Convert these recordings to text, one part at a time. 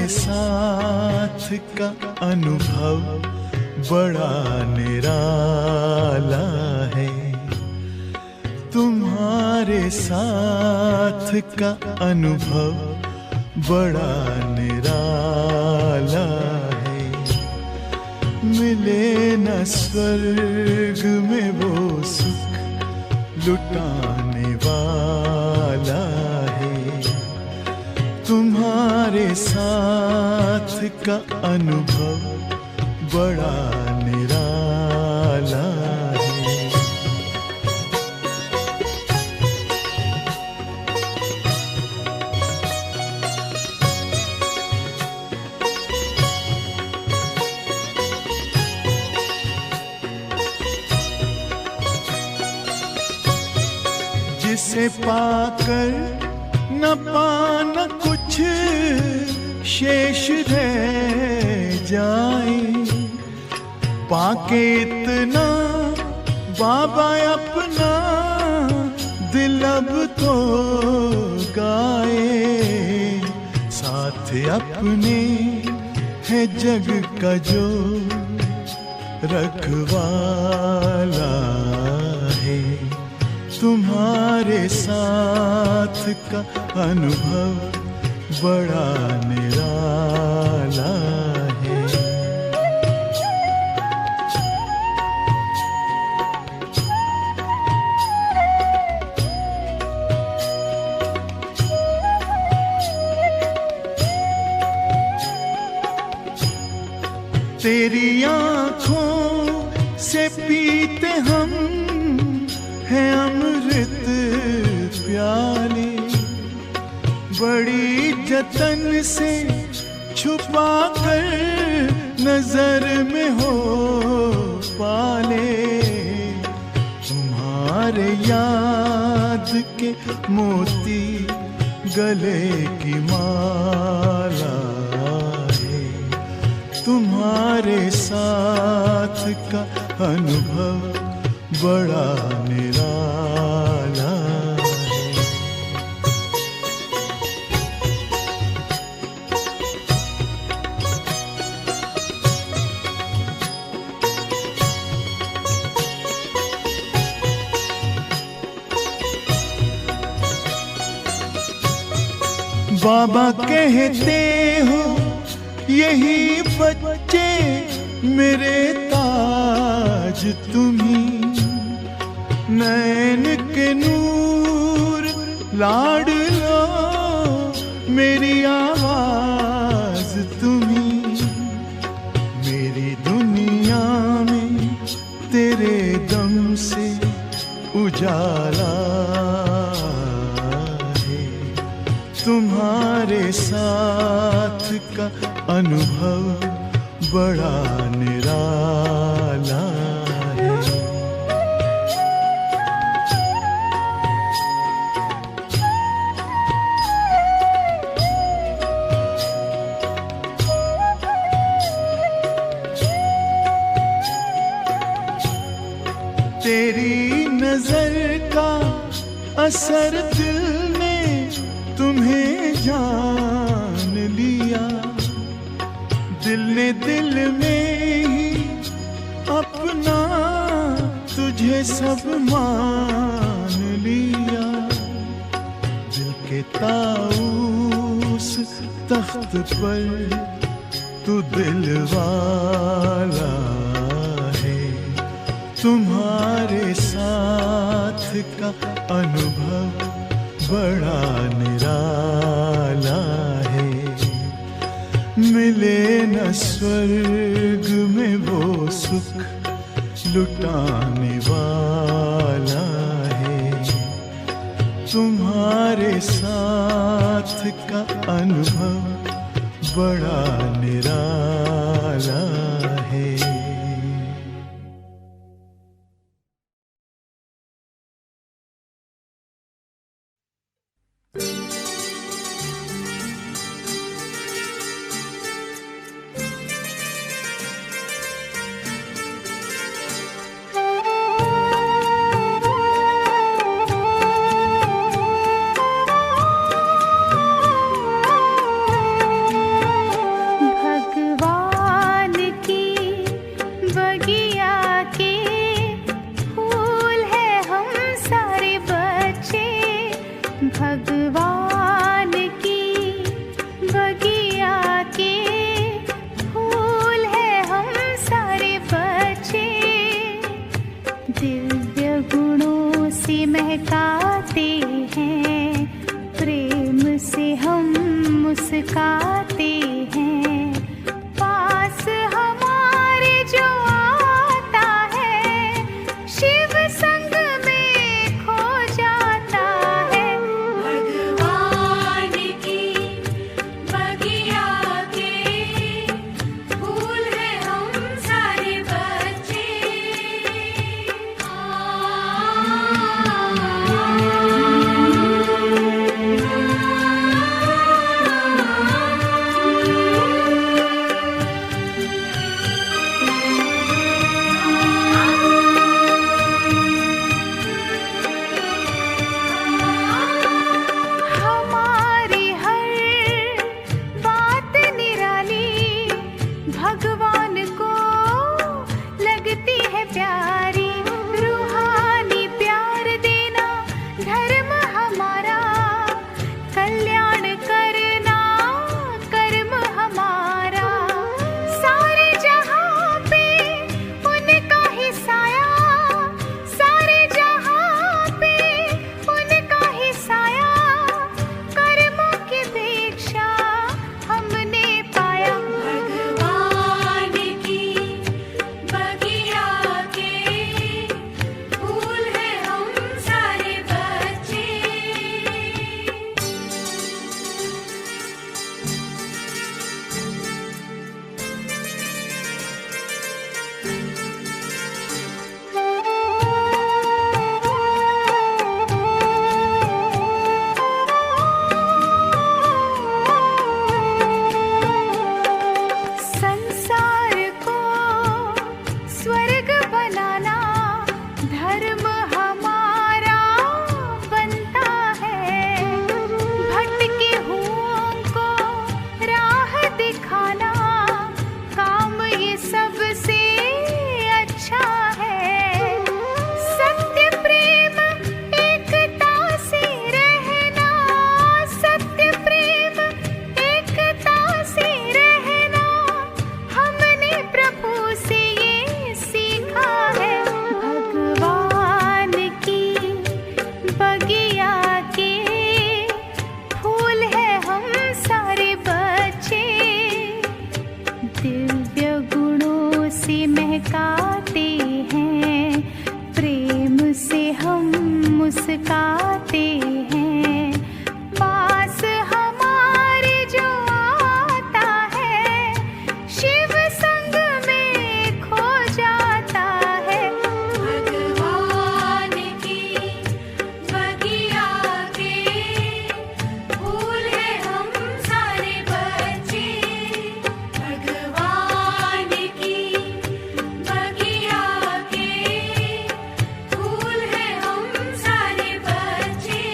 साथ का अनुभव बड़ा निराला है। तुम्हारे साथ का अनुभव बड़ा निराला है। मिले न स्वर्ग में वो सुख लुटाने वाला है। तुम्हारे साथ का अनुभव बड़ा निराला है। जिसे पाकर न पाना कुछ शेष रह जाए, पाके इतना बाबा अपना दिल अब तो गाए। साथ अपने है जग का जो रखवाला है। तुम्हारे साथ का अनुभव बड़ा निराला है। तेरी आँखों से पीते हम हैं अमृत प्याले। बड़ी जतन से छुपा कर नजर में हो पाले। तुम्हारे याद के मोती गले की माला है। तुम्हारे साथ का अनुभव बड़ा निराला है। बाबा कहते हो यही बच्चे मेरे ताज तुम्ही। नैन के नूर लाड लो मेरी आवाज तुम्ही। मेरी दुनिया में तेरे दम से उजाला है। तुम्हारे साथ का अनुभव बड़ा निराला है। तेरी नजर का असर दिल ने तुम्हें जान लिया। दिल ने दिल में ही अपना तुझे सब मान लिया। दिल के ताऊस तख्त पर तू दिल वाला है। तुम्हारे साथ का अनुभव बड़ा निराला है। मिले न स्वर्ग में वो सुख लुटाने वाला है। तुम्हारे साथ का अनुभव बड़ा निराला है। भगवान की बगिया के फूल है हम सारे बच्चे, दिव्य गुणों से महकाते हैं, प्रेम से हम मुस्काते हैं। पास हमारे जो आता है शिव संग में खो जाता है। भगवान की बगिया के फूल है हम सारे बच्चे। हमारी हर बात निराली भगवान को लगती है प्यारी, रूहानी प्यार देना धर्म हमारा, कल्याण करना कर्म हमारा। सारे जहां पे उनका ही साया, सारे जहां पे उनका ही साया, कर्मों की दीक्षा हमने पाया। भगवान की बगिया के फूल है हम सारे बच्चे। संसार को स्वर्ग बनाना धर्म हमारा बनता है, भटके हुओं को राह दिखाना काम ये सबसे अच्छा है। सत्य प्रेम एकता से रहना, सत्य प्रेम एकता से रहना, हमने प्रभु से ये सीखा है। भगवान की बगिया के फूल है हम सारे बच्चे, दिव्य गुणों से महकाते हैं, प्रेम से हम मुस्काते हैं। पास हमारे जो आता है शिव संग में खो जाता है। भगवान की बगिया के फूल है हम सारे बच्चे, भगवान की बगिया के फूल है हम सारे बच्चे।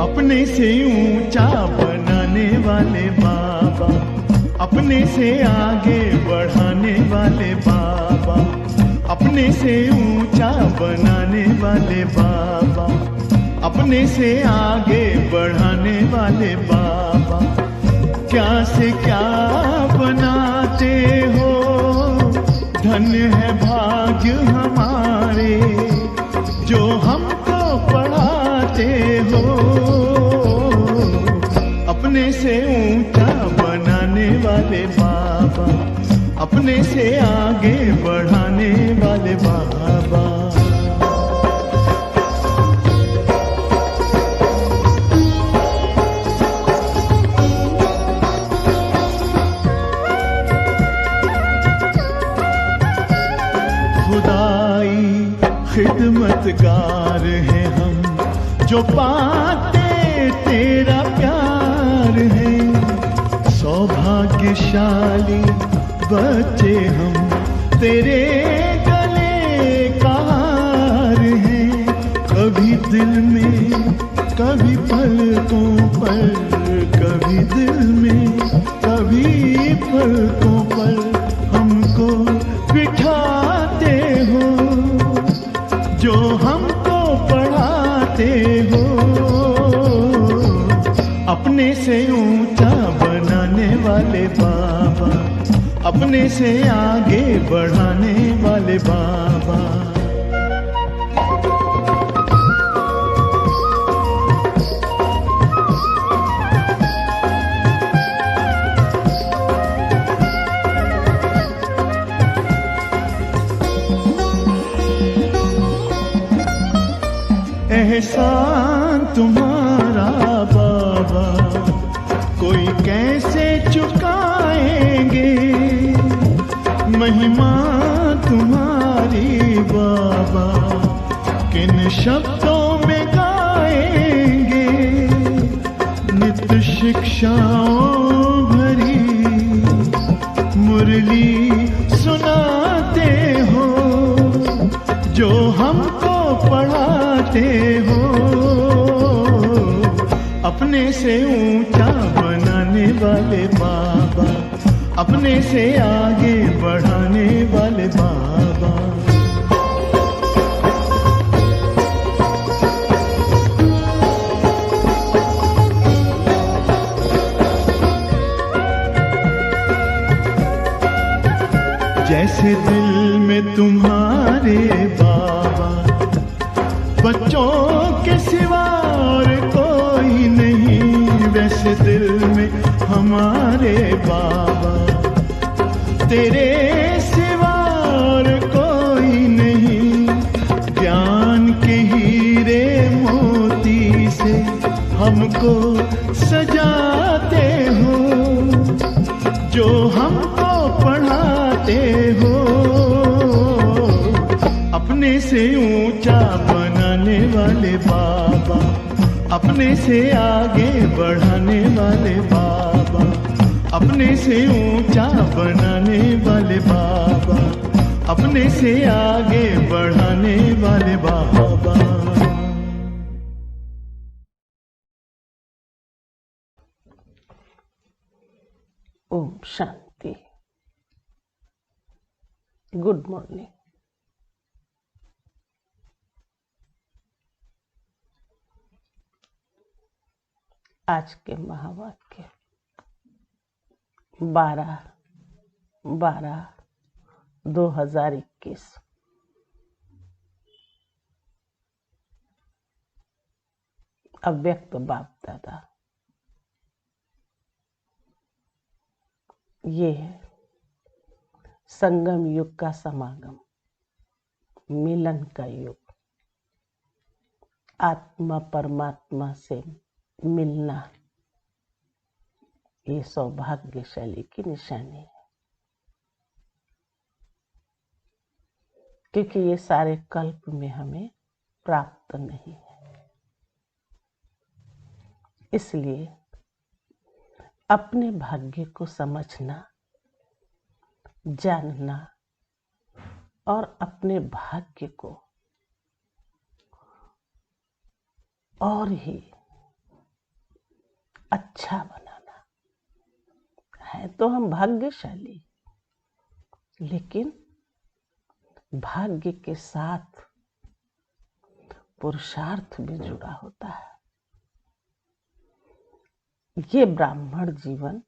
अपने से ऊंचा बनाने वाले बाबा, अपने से आगे बढ़ाने वाले बाबा, अपने से ऊंचा बनाने वाले बाबा, अपने से आगे बढ़ाने वाले बाबा। क्या से क्या बनाते हो, धन है भाग्य हमारे जो हमको पढ़ाते हो। अपने से ऊंचा बनाने वाले बाबा, अपने से आगे बढ़ाने वाले बाबा। चमत्कार हैं हम जो पाते तेरा प्यार है। सौभाग्यशाली बच्चे हम तेरे गले का हार हैं। कभी दिल में कभी पलकों पर, कभी दिल में कभी पलकों पर हमको बिठाते हो, जो हमको पढ़ाते हो। अपने से ऊंचा बनाने वाले बाबा, अपने से आगे बढ़ाने वाले बाबा। एहसान तुम्हारा बाबा कोई कैसे चुकाएंगे, महिमा तुम्हारी बाबा किन शब्दों में गाएंगे। नित्य शिक्षाओं भरी मुरली सुनाते हो, जो हमको पढ़ाते हो। अपने से ऊंचा बनाने वाले बाबा, अपने से आगे बढ़ाने वाले बाबा। जैसे दिल में तुम्हारे बाबा बच्चों के सिवा और कोई नहीं, वैसे दिल में हमारे बाबा तेरे सिवा और कोई नहीं। ज्ञान के हीरे मोती से हमको सजाते हो, जो हमको पढ़ाते हो। अपने से ऊंचा बनाने वाले बाबा, अपने से आगे बढ़ाने वाले बाबा, अपने से ऊंचा बनाने वाले बाबा, अपने से आगे बढ़ाने वाले बाबा। ओम शांति। Good morning. आज के महावाक्य 12/12/2021। अव्यक्त बाप दादा। ये है संगम युग का समागम, मिलन का युग, आत्मा परमात्मा से मिलना। ये सौभाग्यशाली की निशानी है, क्योंकि ये सारे कल्प में हमें प्राप्त नहीं है। इसलिए अपने भाग्य को समझना, जानना और अपने भाग्य को और ही अच्छा बनाना है। तो हम भाग्यशाली, लेकिन भाग्य के साथ पुरुषार्थ भी जुड़ा होता है। ये ब्राह्मण जीवन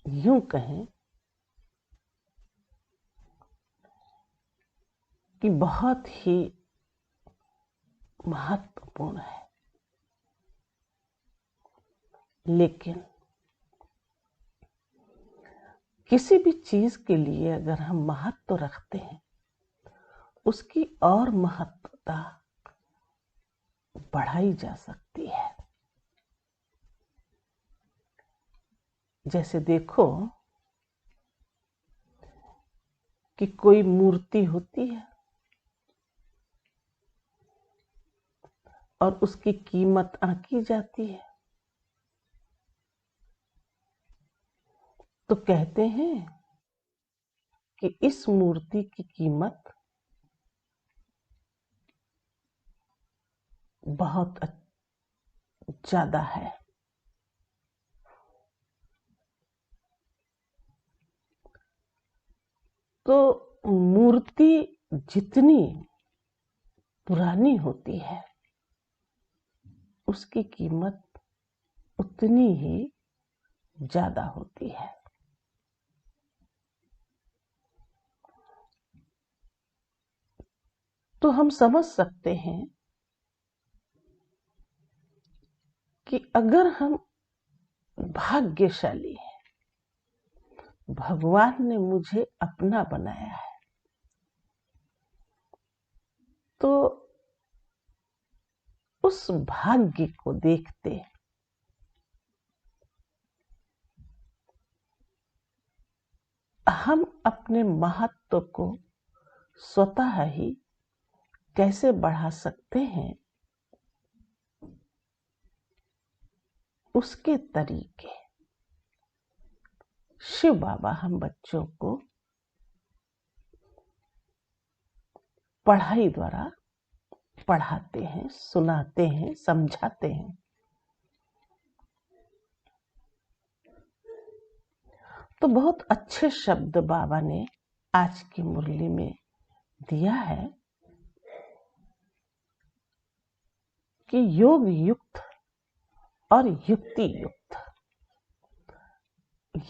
यूं कहें कि बहुत ही महत्वपूर्ण है, लेकिन किसी भी चीज के लिए अगर हम महत्व रखते हैं, उसकी और महत्वता बढ़ाई जा सकती है। जैसे देखो कि कोई मूर्ति होती है, और उसकी कीमत आंकी जाती है। तो कहते हैं कि इस मूर्ति की कीमत बहुत ज्यादा है। तो मूर्ति जितनी पुरानी होती है उसकी कीमत उतनी ही ज्यादा होती है। तो हम समझ सकते हैं कि अगर हम भाग्यशाली हैं, भगवान ने मुझे अपना बनाया है, तो उस भाग्य को देखते हम अपने महत्व को स्वतः ही कैसे बढ़ा सकते हैं, उसके तरीके शिव बाबा हम बच्चों को पढ़ाई द्वारा पढ़ाते हैं, सुनाते हैं, समझाते हैं। तो बहुत अच्छे शब्द बाबा ने आज की मुरली में दिया है कि योग युक्त और युक्ति युक्त,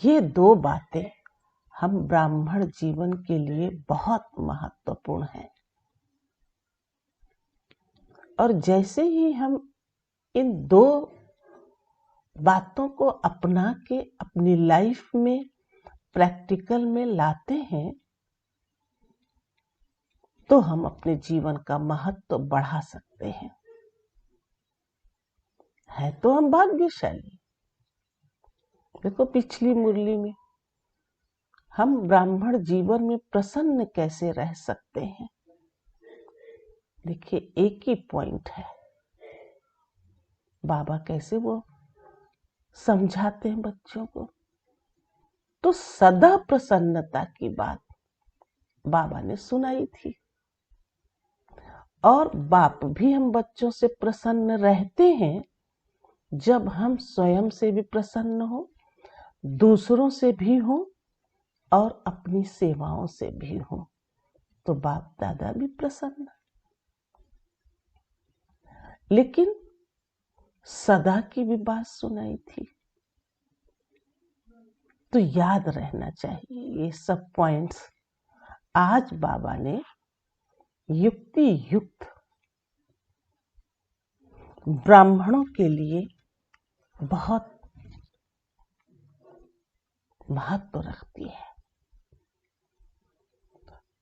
ये दो बातें हम ब्राह्मण जीवन के लिए बहुत महत्वपूर्ण हैं। और जैसे ही हम इन दो बातों को अपना के अपनी लाइफ में प्रैक्टिकल में लाते हैं, तो हम अपने जीवन का महत्व बढ़ा सकते हैं। है तो हम भाग्यशाली। देखो पिछली मुरली में हम ब्राह्मण जीवन में प्रसन्न कैसे रह सकते हैं। देखिए एक ही पॉइंट है, बाबा कैसे वो समझाते हैं बच्चों को। तो सदा प्रसन्नता की बात बाबा ने सुनाई थी, और बाप भी हम बच्चों से प्रसन्न रहते हैं जब हम स्वयं से भी प्रसन्न हो, दूसरों से भी हो और अपनी सेवाओं से भी हो, तो बाप दादा भी प्रसन्न। लेकिन सदा की भी बात सुनाई थी। तो याद रहना चाहिए ये सब पॉइंट्स। आज बाबा ने युक्ति युक्त ब्राह्मणों के लिए बहुत महत्व रखती है।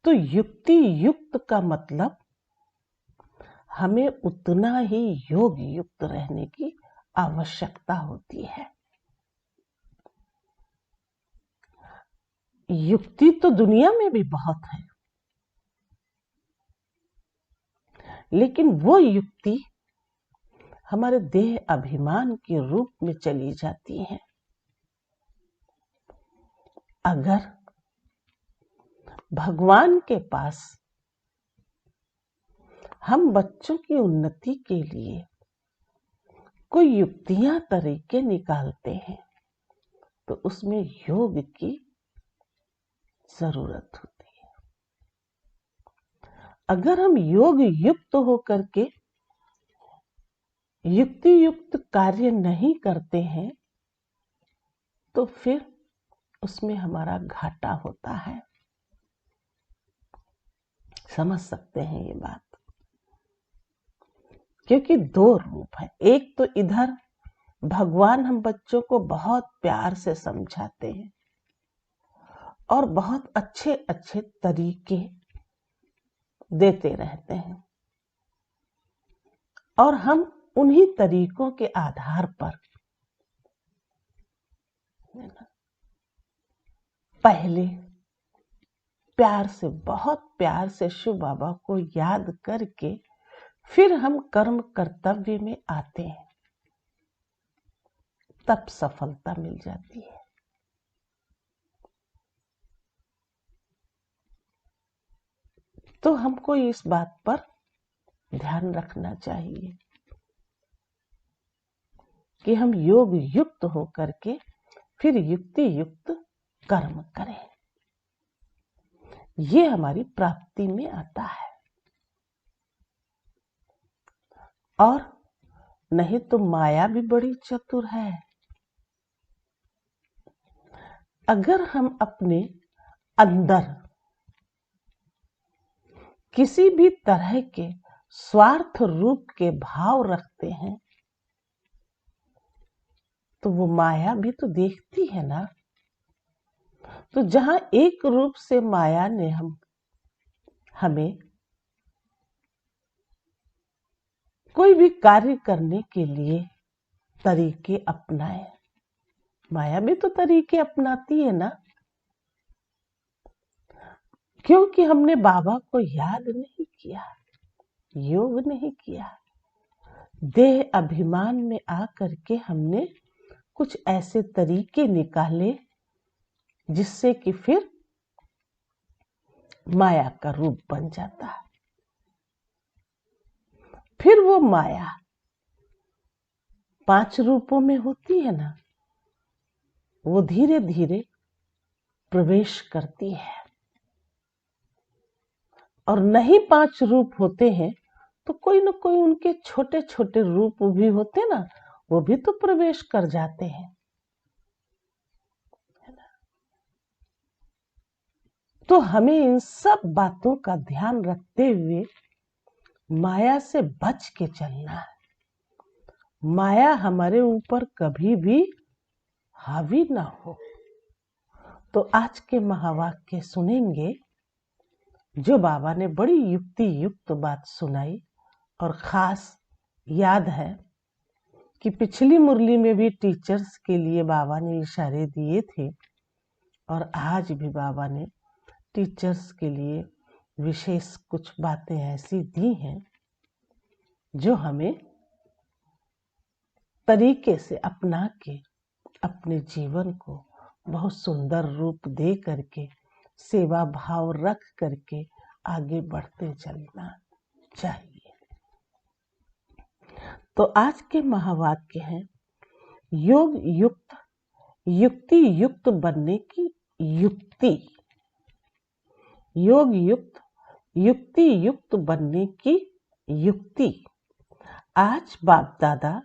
तो युक्ति युक्त का मतलब हमें उतना ही योग युक्त रहने की आवश्यकता होती है। युक्ति तो दुनिया में भी बहुत है, लेकिन वो युक्ति हमारे देह अभिमान के रूप में चली जाती है। अगर भगवान के पास हम बच्चों की उन्नति के लिए कोई युक्तियां तरीके निकालते हैं, तो उसमें योग की जरूरत होती है। अगर हम योग युक्त होकर के युक्ति युक्त कार्य नहीं करते हैं, तो फिर उसमें हमारा घाटा होता है। समझ सकते हैं ये बात, क्योंकि दो रूप है। एक तो इधर भगवान हम बच्चों को बहुत प्यार से समझाते हैं और बहुत अच्छे अच्छे तरीके देते रहते हैं, और हम उन्हीं तरीकों के आधार पर पहले प्यार से, बहुत प्यार से शिव बाबा को याद करके फिर हम कर्म कर्तव्य में आते हैं, तब सफलता मिल जाती है। तो हमको इस बात पर ध्यान रखना चाहिए कि हम योग युक्त होकर के फिर युक्ति युक्त कर्म करें। ये हमारी प्राप्ति में आता है। और नहीं तो माया भी बड़ी चतुर है। अगर हम अपने अंदर किसी भी तरह के स्वार्थ रूप के भाव रखते हैं तो वो माया भी तो देखती है ना। तो जहां एक रूप से माया ने हमें कोई भी कार्य करने के लिए तरीके अपनाए, माया भी तो तरीके अपनाती है ना। क्योंकि हमने बाबा को याद नहीं किया, योग नहीं किया, देह अभिमान में आकर के हमने कुछ ऐसे तरीके निकाले जिससे कि फिर माया का रूप बन जाता है। फिर वो माया 5 रूपों में होती है ना, वो धीरे धीरे प्रवेश करती है। और नहीं 5 रूप होते हैं तो कोई न कोई उनके छोटे छोटे रूप भी होते ना, वो भी तो प्रवेश कर जाते हैं। तो हमें इन सब बातों का ध्यान रखते हुए माया से बच के चलना है। माया हमारे ऊपर कभी भी हावी ना हो। तो आज के महावाक्य सुनेंगे जो बाबा ने बड़ी युक्ति युक्त बात सुनाई। और खास याद है कि पिछली मुरली में भी टीचर्स के लिए बाबा ने इशारे दिए थे और आज भी बाबा ने टीचर्स के लिए विशेष कुछ बातें ऐसी दी हैं जो हमें तरीके से अपना के अपने जीवन को बहुत सुंदर रूप दे करके सेवा भाव रख करके आगे बढ़ते चलना चाहिए। तो आज के महावाक्य हैं योग युक्त युक्ति युक्त बनने की युक्ति। योग युक्त युक्ति युक्त बनने की युक्ति। आज बाप दादा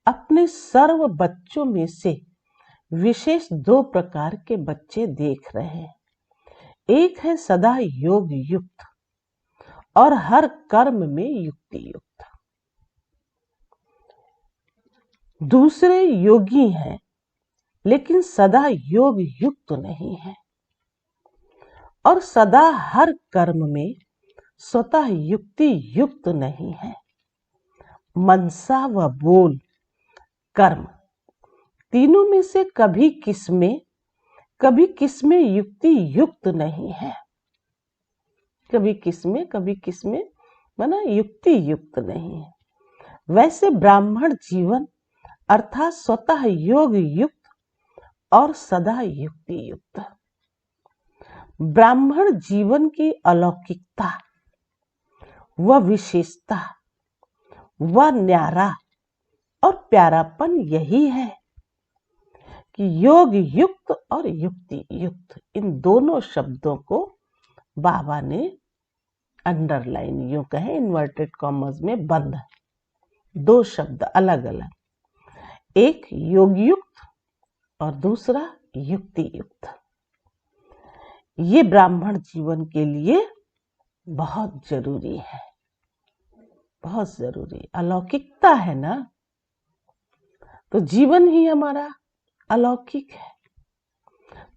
अपने सर्व बच्चों में से विशेष 2 प्रकार के बच्चे देख रहे हैं। एक है सदा योग युक्त और हर कर्म में युक्ति युक्त। दूसरे योगी हैं लेकिन सदा योग युक्त नहीं है और सदा हर कर्म में स्वतः युक्ति युक्त नहीं है। मनसा व बोल कर्म तीनों में से कभी किसमें युक्ति युक्त नहीं है। कभी किसमें माना युक्ति युक्त नहीं है। वैसे ब्राह्मण जीवन अर्थात स्वतः योग युक्त और सदा युक्ति युक्त। ब्राह्मण जीवन की अलौकिकता व विशेषता व न्यारा और प्यारापन यही है कि योग युक्त और युक्ति युक्त इन दोनों शब्दों को बाबा ने अंडरलाइन, यूं कहें इन्वर्टेड कॉमर्स में बंद, 2 शब्द अलग अलग, एक योग युक्त और दूसरा युक्ति युक्त। ये ब्राह्मण जीवन के लिए बहुत जरूरी है, बहुत जरूरी। अलौकिकता है ना, तो जीवन ही हमारा अलौकिक है।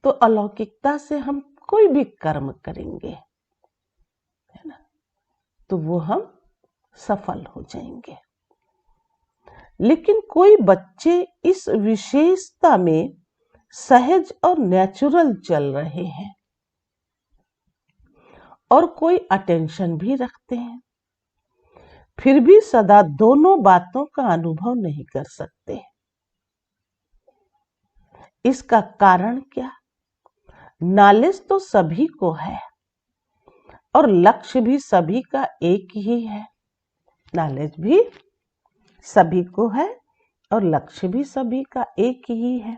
तो अलौकिकता से हम कोई भी कर्म करेंगे, है ना, तो वो हम सफल हो जाएंगे। लेकिन कोई बच्चे इस विशेषता में सहज और नेचुरल चल रहे हैं और कोई अटेंशन भी रखते हैं। फिर भी सदा दोनों बातों का अनुभव नहीं कर सकते। इसका कारण क्या? नॉलेज तो सभी को है और लक्ष्य भी सभी का एक ही है। नॉलेज भी सभी को है और लक्ष्य भी सभी का एक ही है।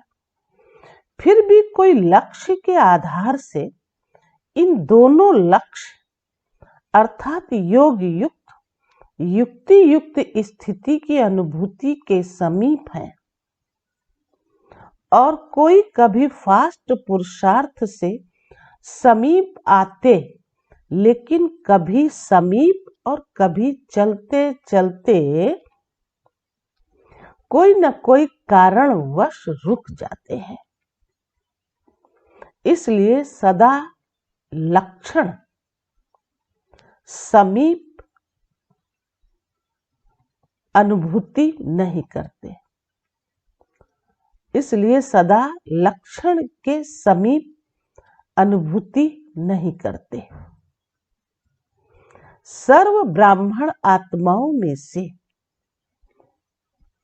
फिर भी कोई लक्ष्य के आधार से इन दोनों लक्ष्य अर्थात योग युक्त युक्ति युक्त स्थिति की अनुभूति के समीप है और कोई कभी फास्ट पुरुषार्थ से समीप आते लेकिन कभी समीप और कभी चलते चलते कोई न कोई कारणवश रुक जाते हैं। इसलिए सदा लक्षण समीप अनुभूति नहीं करते। इसलिए सदा लक्षण के समीप अनुभूति नहीं करते। सर्व ब्राह्मण आत्माओं में से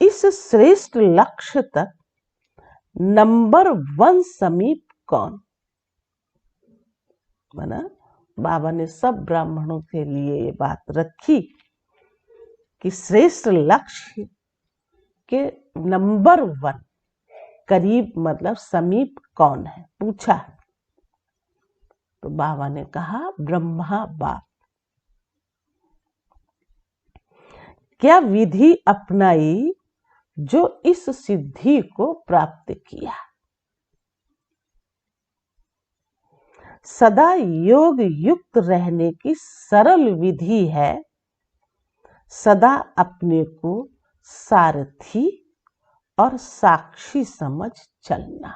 इस श्रेष्ठ लक्ष्य तक नंबर 1 समीप कौन? माना बाबा ने सब ब्राह्मणों के लिए ये बात रखी कि श्रेष्ठ लक्ष्य के नंबर 1 करीब मतलब समीप कौन है, पूछा। तो बाबा ने कहा ब्रह्मा बाप। क्या विधि अपनाई जो इस सिद्धि को प्राप्त किया? सदा योग युक्त रहने की सरल विधि है सदा अपने को सारथी और साक्षी समझ चलना।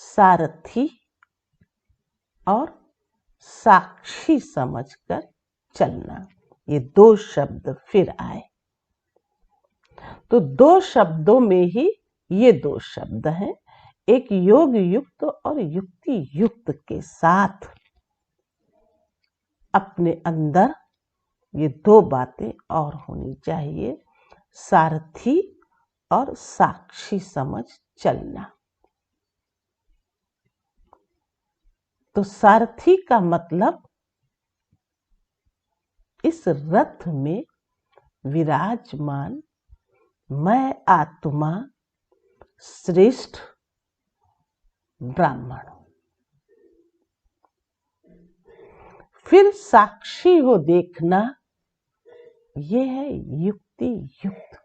सारथी और साक्षी समझकर चलना, ये 2 शब्द फिर आए। तो 2 शब्दों में ही ये 2 शब्द हैं, एक योग युक्त और युक्ति युक्त के साथ अपने अंदर ये 2 बातें और होनी चाहिए, सारथी और साक्षी समझ चलना। तो सारथी का मतलब इस रथ में विराजमान मैं आत्मा श्रेष्ठ ब्राह्मण। फिर साक्षी हो देखना, ये है युक्ति युक्त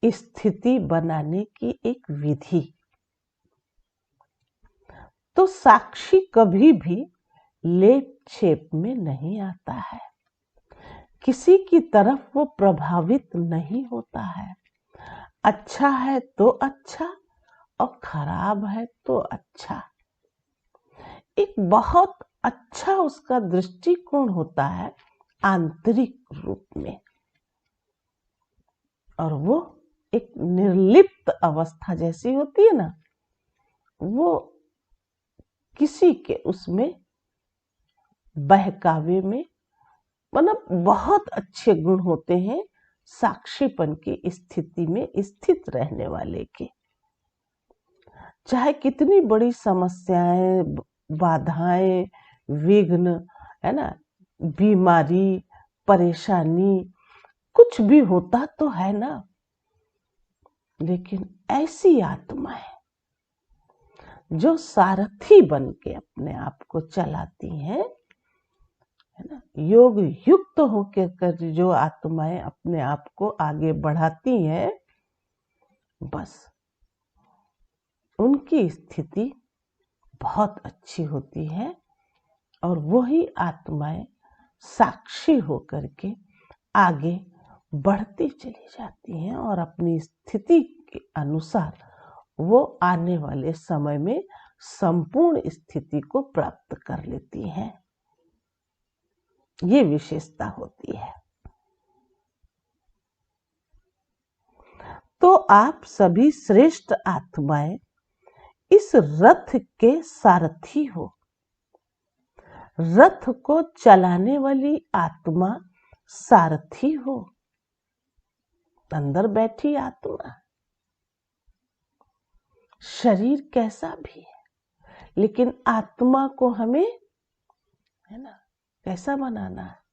स्थिति बनाने की एक विधि। तो साक्षी कभी भी लेप छेप में नहीं आता है, किसी की तरफ वो प्रभावित नहीं होता है। अच्छा है तो अच्छा और खराब है तो अच्छा, एक बहुत अच्छा उसका दृष्टिकोण होता है आंतरिक रूप में, और वो एक निर्लिप्त अवस्था जैसी होती है ना, वो किसी के उसमें बहकावे में मतलब बहुत अच्छे गुण होते हैं साक्षीपन की स्थिति में स्थित रहने वाले के। चाहे कितनी बड़ी समस्याएं, बाधाएं, विघ्न है ना, बीमारी, परेशानी कुछ भी होता तो है ना, लेकिन ऐसी आत्मा है जो सारथी बन के अपने आप को चलाती हैं, है ना, योग युक्त होकर जो आत्माएं अपने आप को आगे बढ़ाती हैं, बस उनकी स्थिति बहुत अच्छी होती है और वही आत्माएं साक्षी होकर के आगे बढ़ती चली जाती हैं और अपनी स्थिति के अनुसार वो आने वाले समय में संपूर्ण स्थिति को प्राप्त कर लेती हैं। ये विशेषता होती है। तो आप सभी श्रेष्ठ आत्माएं इस रथ के सारथी हो। रथ को चलाने वाली आत्मा सारथी हो, अंदर बैठी आत्मा। शरीर कैसा भी है, लेकिन आत्मा को हमें, है ना, कैसा बनाना है?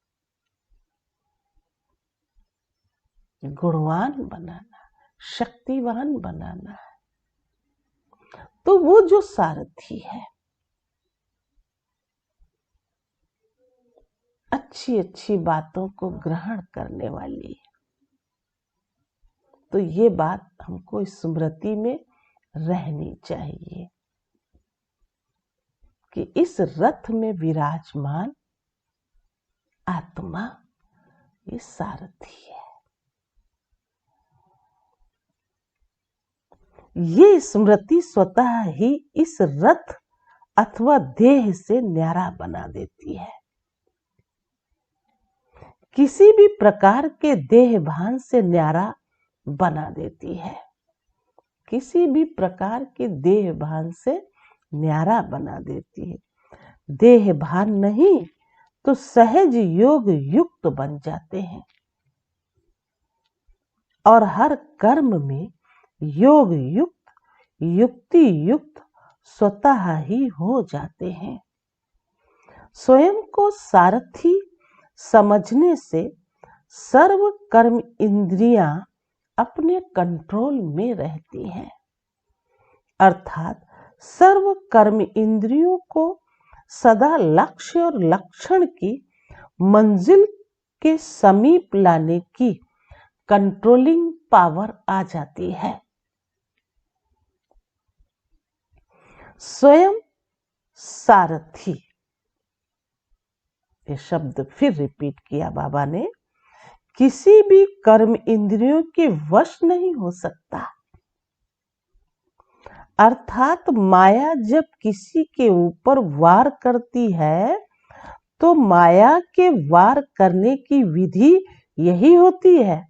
गुणवान बनाना, शक्तिवान बनाना है। तो वो जो सारथी है, अच्छी अच्छी बातों को ग्रहण करने वाली है। तो ये बात हमको स्मृति में रहनी चाहिए कि इस रथ में विराजमान आत्मा ये सारथी है। ये स्मृति स्वतः ही इस रथ अथवा देह से न्यारा बना देती है। किसी भी प्रकार के देह भान से न्यारा बना देती है। किसी भी प्रकार के देह भान से न्यारा बना देती है। देह भान नहीं तो सहज योग युक्त बन जाते हैं और हर कर्म में योग युक्त, युक्ति युक्त स्वतः ही हो जाते हैं। स्वयं को सारथी समझने से सर्व कर्म इंद्रियां अपने कंट्रोल में रहती हैं, अर्थात सर्व कर्म इंद्रियों को सदा लक्ष्य और लक्षण की मंजिल के समीप लाने की कंट्रोलिंग पावर आ जाती है। स्वयं सारथी, ये शब्द फिर रिपीट किया बाबा ने, किसी भी कर्म इंद्रियों के वश नहीं हो सकता। अर्थात माया जब किसी के ऊपर वार करती है तो माया के वार करने की विधि यही होती है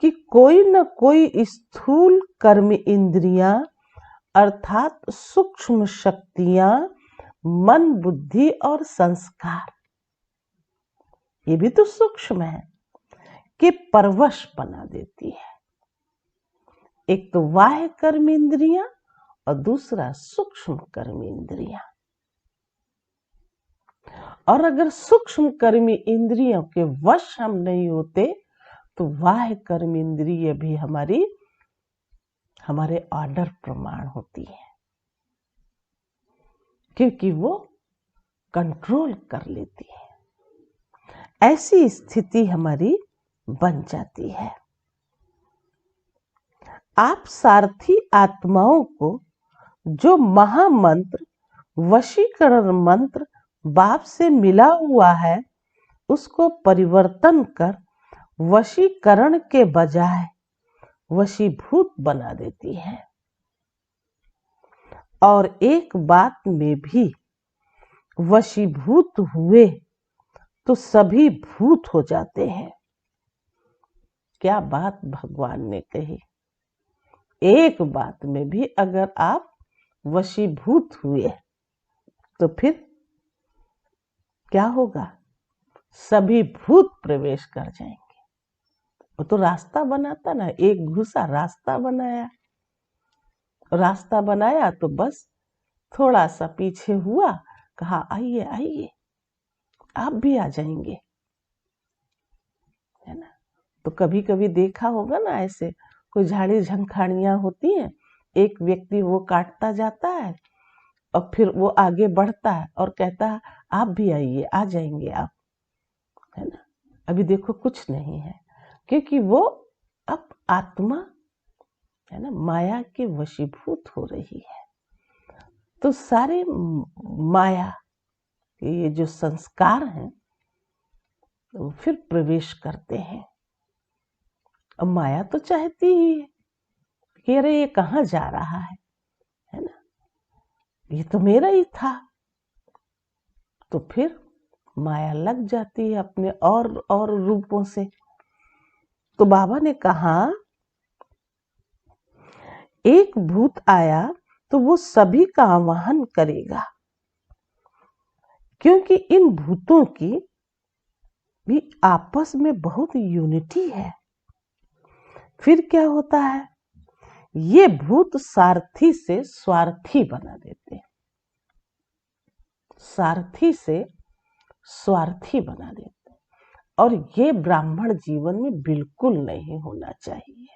कि कोई न कोई स्थूल कर्म इंद्रियां अर्थात सूक्ष्म शक्तियां, मन, बुद्धि और संस्कार, ये भी तो सूक्ष्म है, के परवश बना देती है। एक तो बाह्य कर्म इंद्रियां और दूसरा सूक्ष्म कर्म इंद्रियां। और अगर सूक्ष्म कर्म इंद्रियों के वश हम नहीं होते तो बाह्य कर्म इंद्रिय भी हमारे ऑर्डर प्रमाण होती है, क्योंकि वो कंट्रोल कर लेती है। ऐसी स्थिति हमारी बन जाती है। आप सारथी आत्माओं को जो महामंत्र वशीकरण मंत्र बाप से मिला हुआ है उसको परिवर्तन कर वशीकरण के बजाय वशीभूत बना देती है। और एक बात में भी वशीभूत हुए तो सभी भूत हो जाते हैं। क्या बात भगवान ने कही। एक बात में भी अगर आप वशीभूत हुए तो फिर क्या होगा? सभी भूत प्रवेश कर जाएंगे। वो तो रास्ता बनाता ना, एक घुसा रास्ता बनाया, रास्ता बनाया तो बस थोड़ा सा पीछे हुआ, कहा आइए आइए, आप भी आ जाएंगे, है ना। तो कभी कभी देखा होगा ना, ऐसे कोई झाड़ी झंखाड़ियां होती हैं, एक व्यक्ति वो काटता जाता है और फिर वो आगे बढ़ता है और कहता है आप भी आइए, आ जाएंगे आप, है ना। अभी देखो कुछ नहीं है, क्योंकि वो अब आत्मा, है ना, माया के वशीभूत हो रही है। तो सारे माया के ये जो संस्कार हैं वो फिर प्रवेश करते हैं। अब माया तो चाहती ही है कि अरे ये कहाँ जा रहा है ना, ये तो मेरा ही था। तो फिर माया लग जाती है अपने और रूपों से। तो बाबा ने कहा एक भूत आया तो वो सभी का आवाहन करेगा, क्योंकि इन भूतों की भी आपस में बहुत यूनिटी है। फिर क्या होता है, ये भूत सारथी से स्वार्थी बना देते हैं, सारथी से स्वार्थी बना देते हैं, और ये ब्राह्मण जीवन में बिल्कुल नहीं होना चाहिए।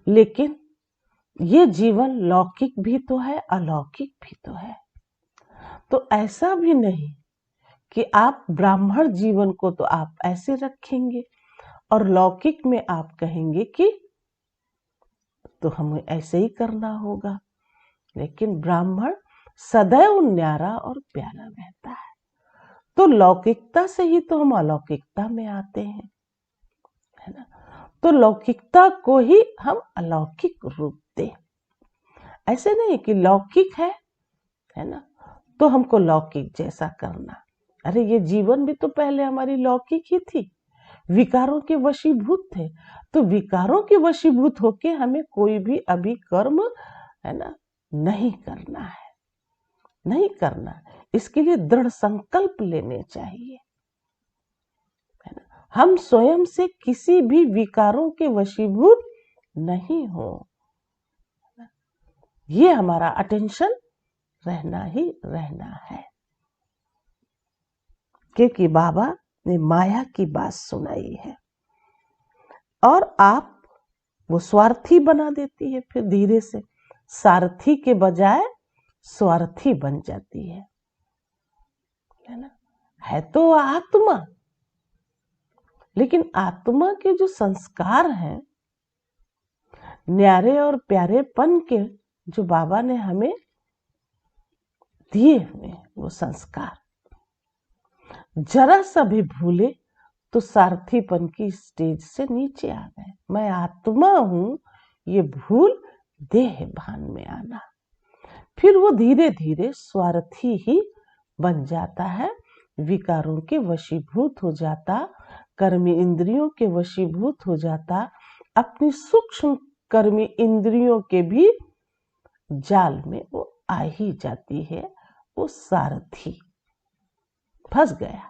लेकिन ये जीवन लौकिक भी तो है, अलौकिक भी तो है। तो ऐसा भी नहीं कि आप ब्राह्मण जीवन को तो आप ऐसे रखेंगे और लौकिक में आप कहेंगे कि तो हमें ऐसे ही करना होगा। लेकिन ब्राह्मण सदैव न्यारा और प्यारा रहता है। तो लौकिकता से ही तो हम अलौकिकता में आते हैं, है ना। तो लौकिकता को ही हम अलौकिक रूप दें। ऐसे नहीं कि लौकिक है ना, तो हमको लौकिक जैसा करना। अरे ये जीवन भी तो पहले हमारी लौकिक ही थी, विकारों के वशीभूत थे। तो विकारों के वशीभूत होके हमें कोई भी अभी कर्म, है ना, नहीं करना है, नहीं करना। इसके लिए दृढ़ संकल्प लेने चाहिए, है ना। हम स्वयं से किसी भी विकारों के वशीभूत नहीं हो, ये हमारा अटेंशन रहना ही रहना है। क्योंकि बाबा ने माया की बात सुनाई है और आप वो स्वार्थी बना देती है। फिर धीरे से सारथी के बजाय स्वार्थी बन जाती है ना। है तो आत्मा, लेकिन आत्मा के जो संस्कार हैं, न्यारे और प्यारेपन के जो बाबा ने हमें दिए हुए वो संस्कार, जरा सा भी भूले तो सारथीपन की स्टेज से नीचे आ गए। मैं आत्मा हूं, ये भूल देह भान में आना। फिर वो धीरे धीरे स्वार्थी ही बन जाता है, विकारों के वशीभूत हो जाता, कर्मी इंद्रियों के वशीभूत हो जाता, अपनी सूक्ष्म कर्मी इंद्रियों के भी जाल में वो आ ही जाती है। वो सारथी फंस गया।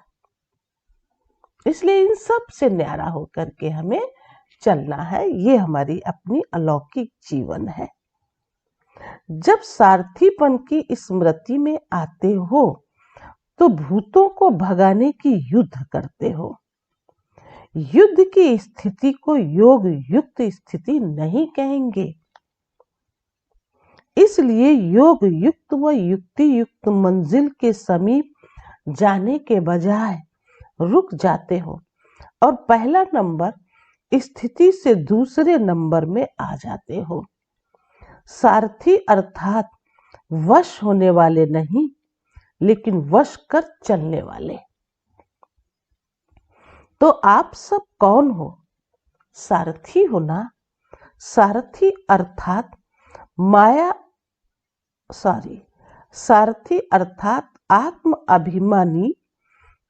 इसलिए इन सब से न्यारा होकर के हमें चलना है। ये हमारी अपनी अलौकिक जीवन है। जब सारथीपन की स्मृति में आते हो तो भूतों को भगाने की युद्ध करते हो। युद्ध की स्थिति को योग युक्त स्थिति नहीं कहेंगे। इसलिए योग युक्त व युक्ति युक्त मंजिल के समीप जाने के बजाय रुक जाते हो और पहला नंबर स्थिति से दूसरे नंबर में आ जाते हो। सारथी अर्थात वश होने वाले नहीं, लेकिन वश कर चलने वाले। तो आप सब कौन हो? सारथी हो ना। सारथी अर्थात सारथी अर्थात आत्म अभिमानी,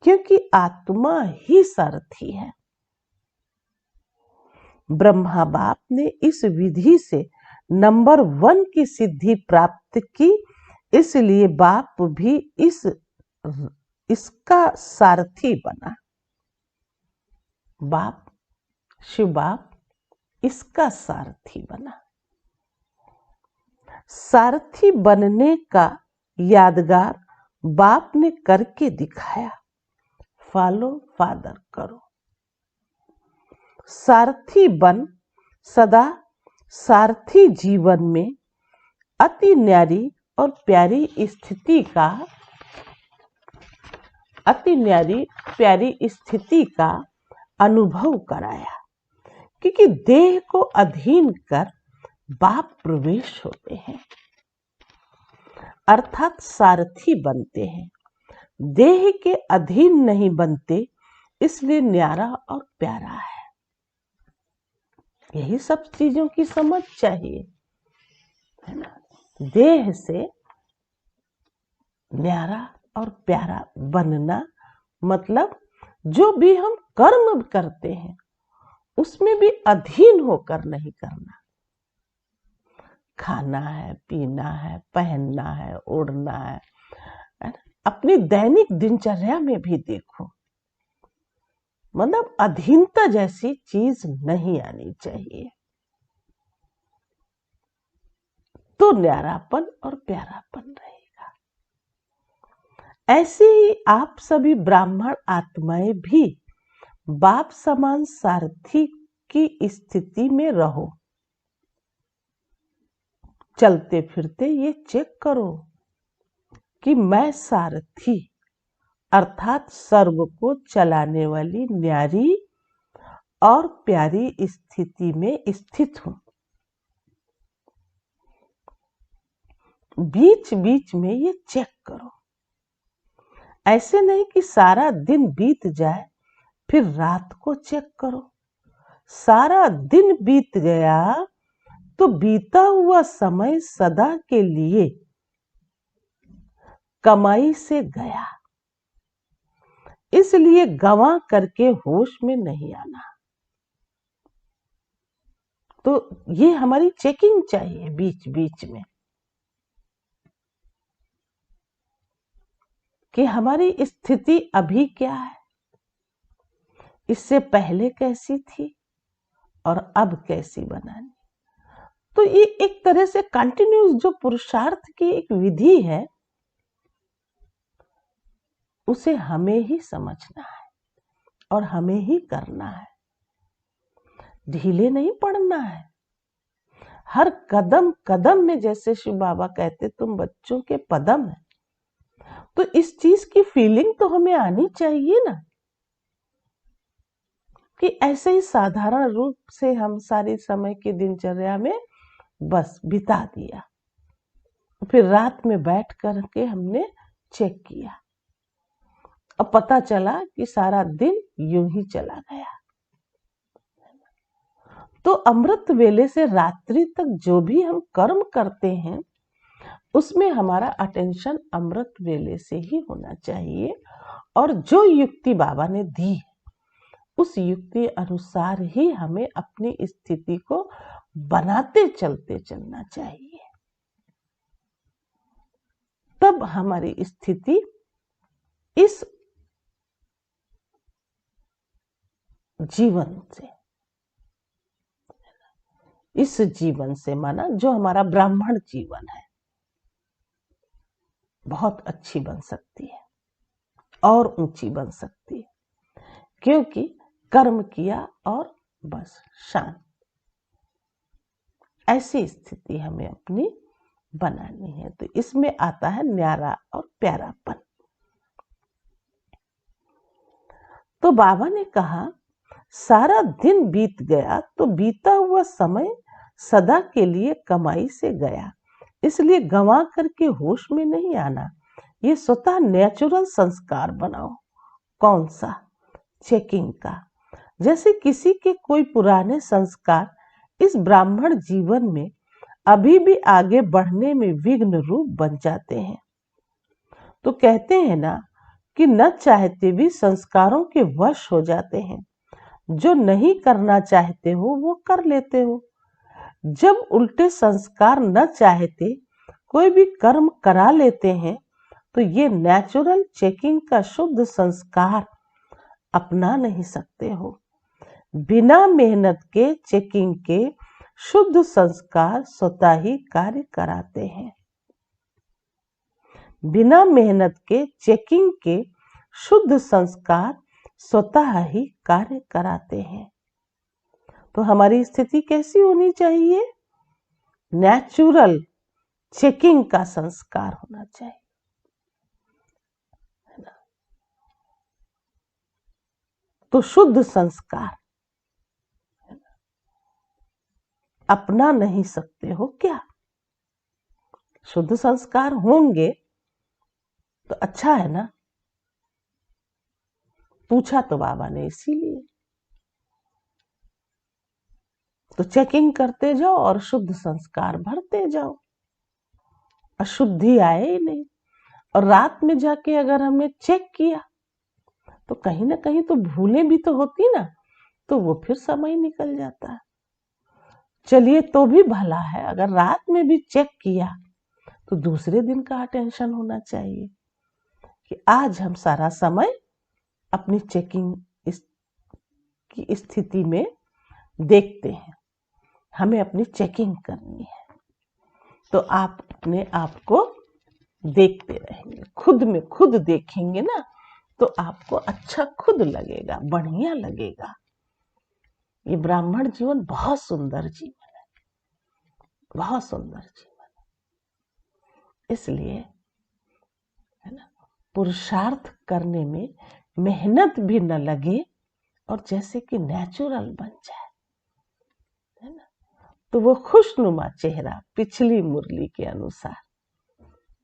क्योंकि आत्मा ही सारथी है। ब्रह्मा बाप ने इस विधि से नंबर 1 की सिद्धि प्राप्त की, इसलिए बाप भी इसका सारथी बना। बाप, शिव बाप इसका सारथी बना। सारथी बनने का यादगार बाप ने करके दिखाया। फॉलो फादर करो। सारथी बन सदा सारथी जीवन में अति न्यारी और प्यारी स्थिति का अनुभव कराया। क्योंकि देह को अधीन कर बाप प्रवेश होते हैं, अर्थात सारथी बनते हैं। देह के अधीन नहीं बनते, इसलिए न्यारा और प्यारा है। यही सब चीजों की समझ चाहिए, है ना। देह से न्यारा और प्यारा बनना मतलब जो भी हम कर्म करते हैं उसमें भी अधीन होकर नहीं करना। खाना है, पीना है, पहनना है, ओढ़ना है, अपनी दैनिक दिनचर्या में भी देखो, मतलब अधीनता जैसी चीज नहीं आनी चाहिए, तो न्यारापन और प्यारापन रहेगा। ऐसे ही आप सभी ब्राह्मण आत्माएं भी बाप समान सारथी की स्थिति में रहो। चलते फिरते ये चेक करो कि मैं सारथी अर्थात सर्व को चलाने वाली न्यारी और प्यारी स्थिति में स्थित हूं। बीच बीच में ये चेक करो। ऐसे नहीं कि सारा दिन बीत जाए फिर रात को चेक करो। सारा दिन बीत गया तो बीता हुआ समय सदा के लिए कमाई से गया, इसलिए गंवा करके होश में नहीं आना। तो ये हमारी चेकिंग चाहिए बीच बीच में कि हमारी स्थिति अभी क्या है, इससे पहले कैसी थी और अब कैसी बनानी। तो ये एक तरह से कंटिन्यूस जो पुरुषार्थ की एक विधि है, उसे हमें ही समझना है और हमें ही करना है। ढीले नहीं पड़ना है। हर कदम कदम में, जैसे शिव बाबा कहते, तुम बच्चों के पदम है, तो इस चीज की फीलिंग तो हमें आनी चाहिए ना कि ऐसे ही साधारण रूप से हम सारी समय की दिनचर्या में बस बिता दिया, फिर रात में बैठ करके हमने चेक किया और पता चला कि सारा दिन यूं ही चला गया। तो अमृत वेले से रात्रि तक जो भी हम कर्म करते हैं, उसमें हमारा अटेंशन अमृत वेले से ही होना चाहिए। और जो युक्ति बाबा ने दी है, उस युक्ति अनुसार ही हमें अपनी स्थिति को बनाते चलते चलना चाहिए। तब हमारी स्थिति इस जीवन से माना जो हमारा ब्राह्मण जीवन है, बहुत अच्छी बन सकती है और ऊंची बन सकती है, क्योंकि कर्म किया और बस शांत, ऐसी स्थिति हमें अपनी बनानी है। तो इसमें आता है न्यारा और प्यारापन। तो बाबा ने कहा, सारा दिन बीत गया तो बीता हुआ समय सदा के लिए कमाई से गया, इसलिए गंवा करके होश में नहीं आना। ये स्वतः नेचुरल संस्कार बनाओ। कौन सा? चेकिंग का। जैसे किसी के कोई पुराने संस्कार इस ब्राह्मण जीवन में अभी भी आगे बढ़ने में विघ्न रूप बन जाते हैं। तो कहते हैं ना कि न चाहते भी संस्कारों के वश हो जाते हैं। जो नहीं करना चाहते हो वो कर लेते हो। जब उल्टे संस्कार न चाहते कोई भी कर्म करा लेते हैं, तो ये नेचुरल चेकिंग का शुद्ध संस्कार अपना नहीं सकते हो। बिना मेहनत के चेकिंग के शुद्ध संस्कार स्वतः ही कार्य कराते हैं। बिना मेहनत के चेकिंग के शुद्ध संस्कार स्वतः ही कार्य कराते हैं। तो हमारी स्थिति कैसी होनी चाहिए? नेचुरल चेकिंग का संस्कार होना चाहिए, है ना? तो शुद्ध संस्कार अपना नहीं सकते हो क्या? शुद्ध संस्कार होंगे तो अच्छा है ना। पूछा तो बाबा ने इसीलिए। तो चेकिंग करते जाओ और शुद्ध संस्कार भरते जाओ, अशुद्धि आए ही नहीं। और रात में जाके अगर हमने चेक किया तो कहीं ना कहीं तो भूलें भी तो होती ना, तो वो फिर समय निकल जाता है। चलिए तो भी भला है, अगर रात में भी चेक किया तो दूसरे दिन का अटेंशन होना चाहिए कि आज हम सारा समय अपनी चेकिंग की स्थिति में देखते हैं, हमें अपनी चेकिंग करनी है। तो आप अपने आप को देखते रहेंगे, खुद में खुद देखेंगे ना, तो आपको अच्छा खुद लगेगा, बढ़िया लगेगा। ये ब्राह्मण जीवन बहुत सुंदर जीवन है, बहुत सुंदर जीवन है। इसलिए है ना, पुरुषार्थ करने में मेहनत भी न लगे और जैसे कि नेचुरल बन जाए, है ना, तो वो खुशनुमा चेहरा पिछली मुरली के अनुसार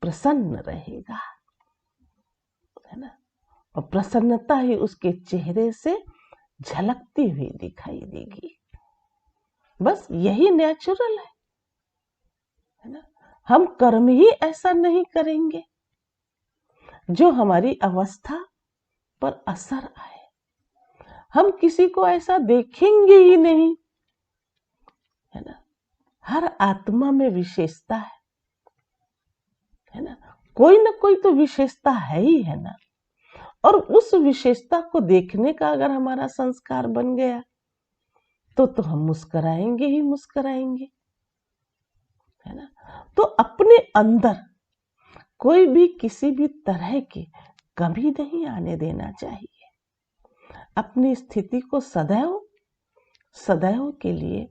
प्रसन्न रहेगा, है ना, और प्रसन्नता ही उसके चेहरे से झलकती हुई दिखाई देगी। बस यही नेचुरल है ना। हम कर्म ही ऐसा नहीं करेंगे जो हमारी अवस्था पर असर आए। हम किसी को ऐसा देखेंगे ही नहीं, है ना। हर आत्मा में विशेषता है ना, कोई ना कोई तो विशेषता है ही, है ना। और उस विशेषता को देखने का अगर हमारा संस्कार बन गया तो हम मुस्कुराएंगे ही मुस्कुराएंगे, है ना। तो अपने अंदर कोई भी किसी भी तरह की कमी नहीं आने देना चाहिए। अपनी स्थिति को सदैव सदैव के लिए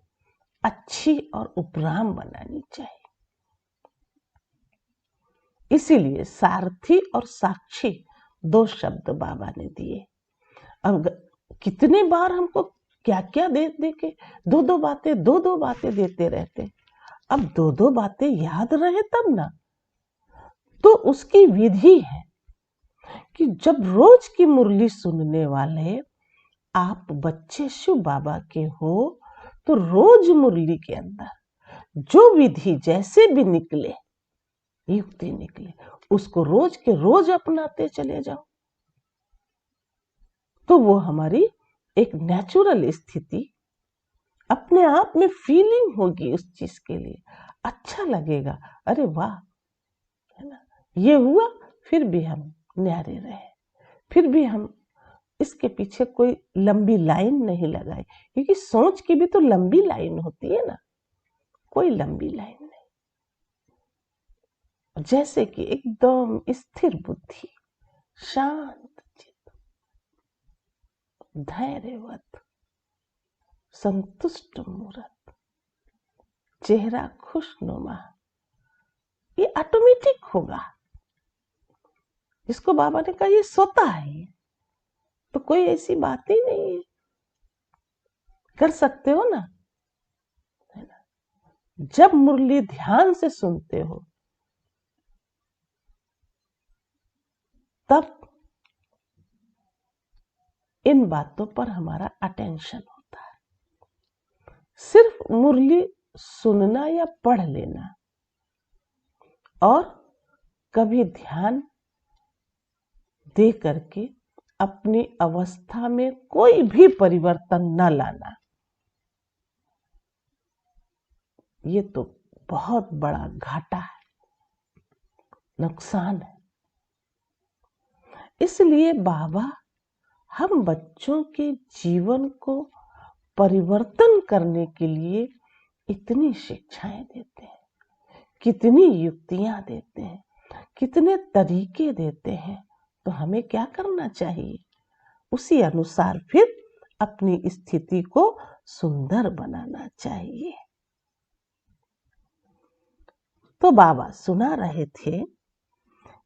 अच्छी और उपराम बनानी चाहिए। इसीलिए सारथी और साक्षी 2 शब्द बाबा ने दिए। अब कितने बार हमको क्या क्या दे दे के 2-2 बातें देते रहते। अब 2-2 बातें याद रहे तब ना। तो उसकी विधि है कि जब रोज की मुरली सुनने वाले आप बच्चे शिव बाबा के हो, तो रोज मुरली के अंदर जो विधि जैसे भी निकले, युक्ति निकले, उसको रोज के रोज अपनाते चले जाओ। तो वो हमारी एक नेचुरल स्थिति अपने आप में फीलिंग होगी उस चीज के लिए, अच्छा लगेगा। अरे वाह, है ना, ये हुआ, फिर भी हम न्यारे रहे, फिर भी हम इसके पीछे कोई लंबी लाइन नहीं लगाई, क्योंकि सोच की भी तो लंबी लाइन होती है ना, कोई लंबी लाइन नहीं। जैसे कि एकदम स्थिर बुद्धि, शांत चित्त, धैर्यवत, संतुष्ट मूरत, चेहरा खुशनुमा, ये ऑटोमेटिक होगा। जिसको बाबा ने कहा ये स्वतः है, तो कोई ऐसी बात ही नहीं है। कर सकते हो ना, है ना। जब मुरली ध्यान से सुनते हो तब इन बातों पर हमारा अटेंशन होता है। सिर्फ मुरली सुनना या पढ़ लेना और कभी ध्यान दे करके अपनी अवस्था में कोई भी परिवर्तन न लाना, ये तो बहुत बड़ा घाटा है, नुकसान है। इसलिए बाबा हम बच्चों के जीवन को परिवर्तन करने के लिए इतनी शिक्षाएं देते हैं, कितनी युक्तियां देते हैं, कितने तरीके देते हैं। तो हमें क्या करना चाहिए? उसी अनुसार फिर अपनी स्थिति को सुंदर बनाना चाहिए। तो बाबा सुना रहे थे,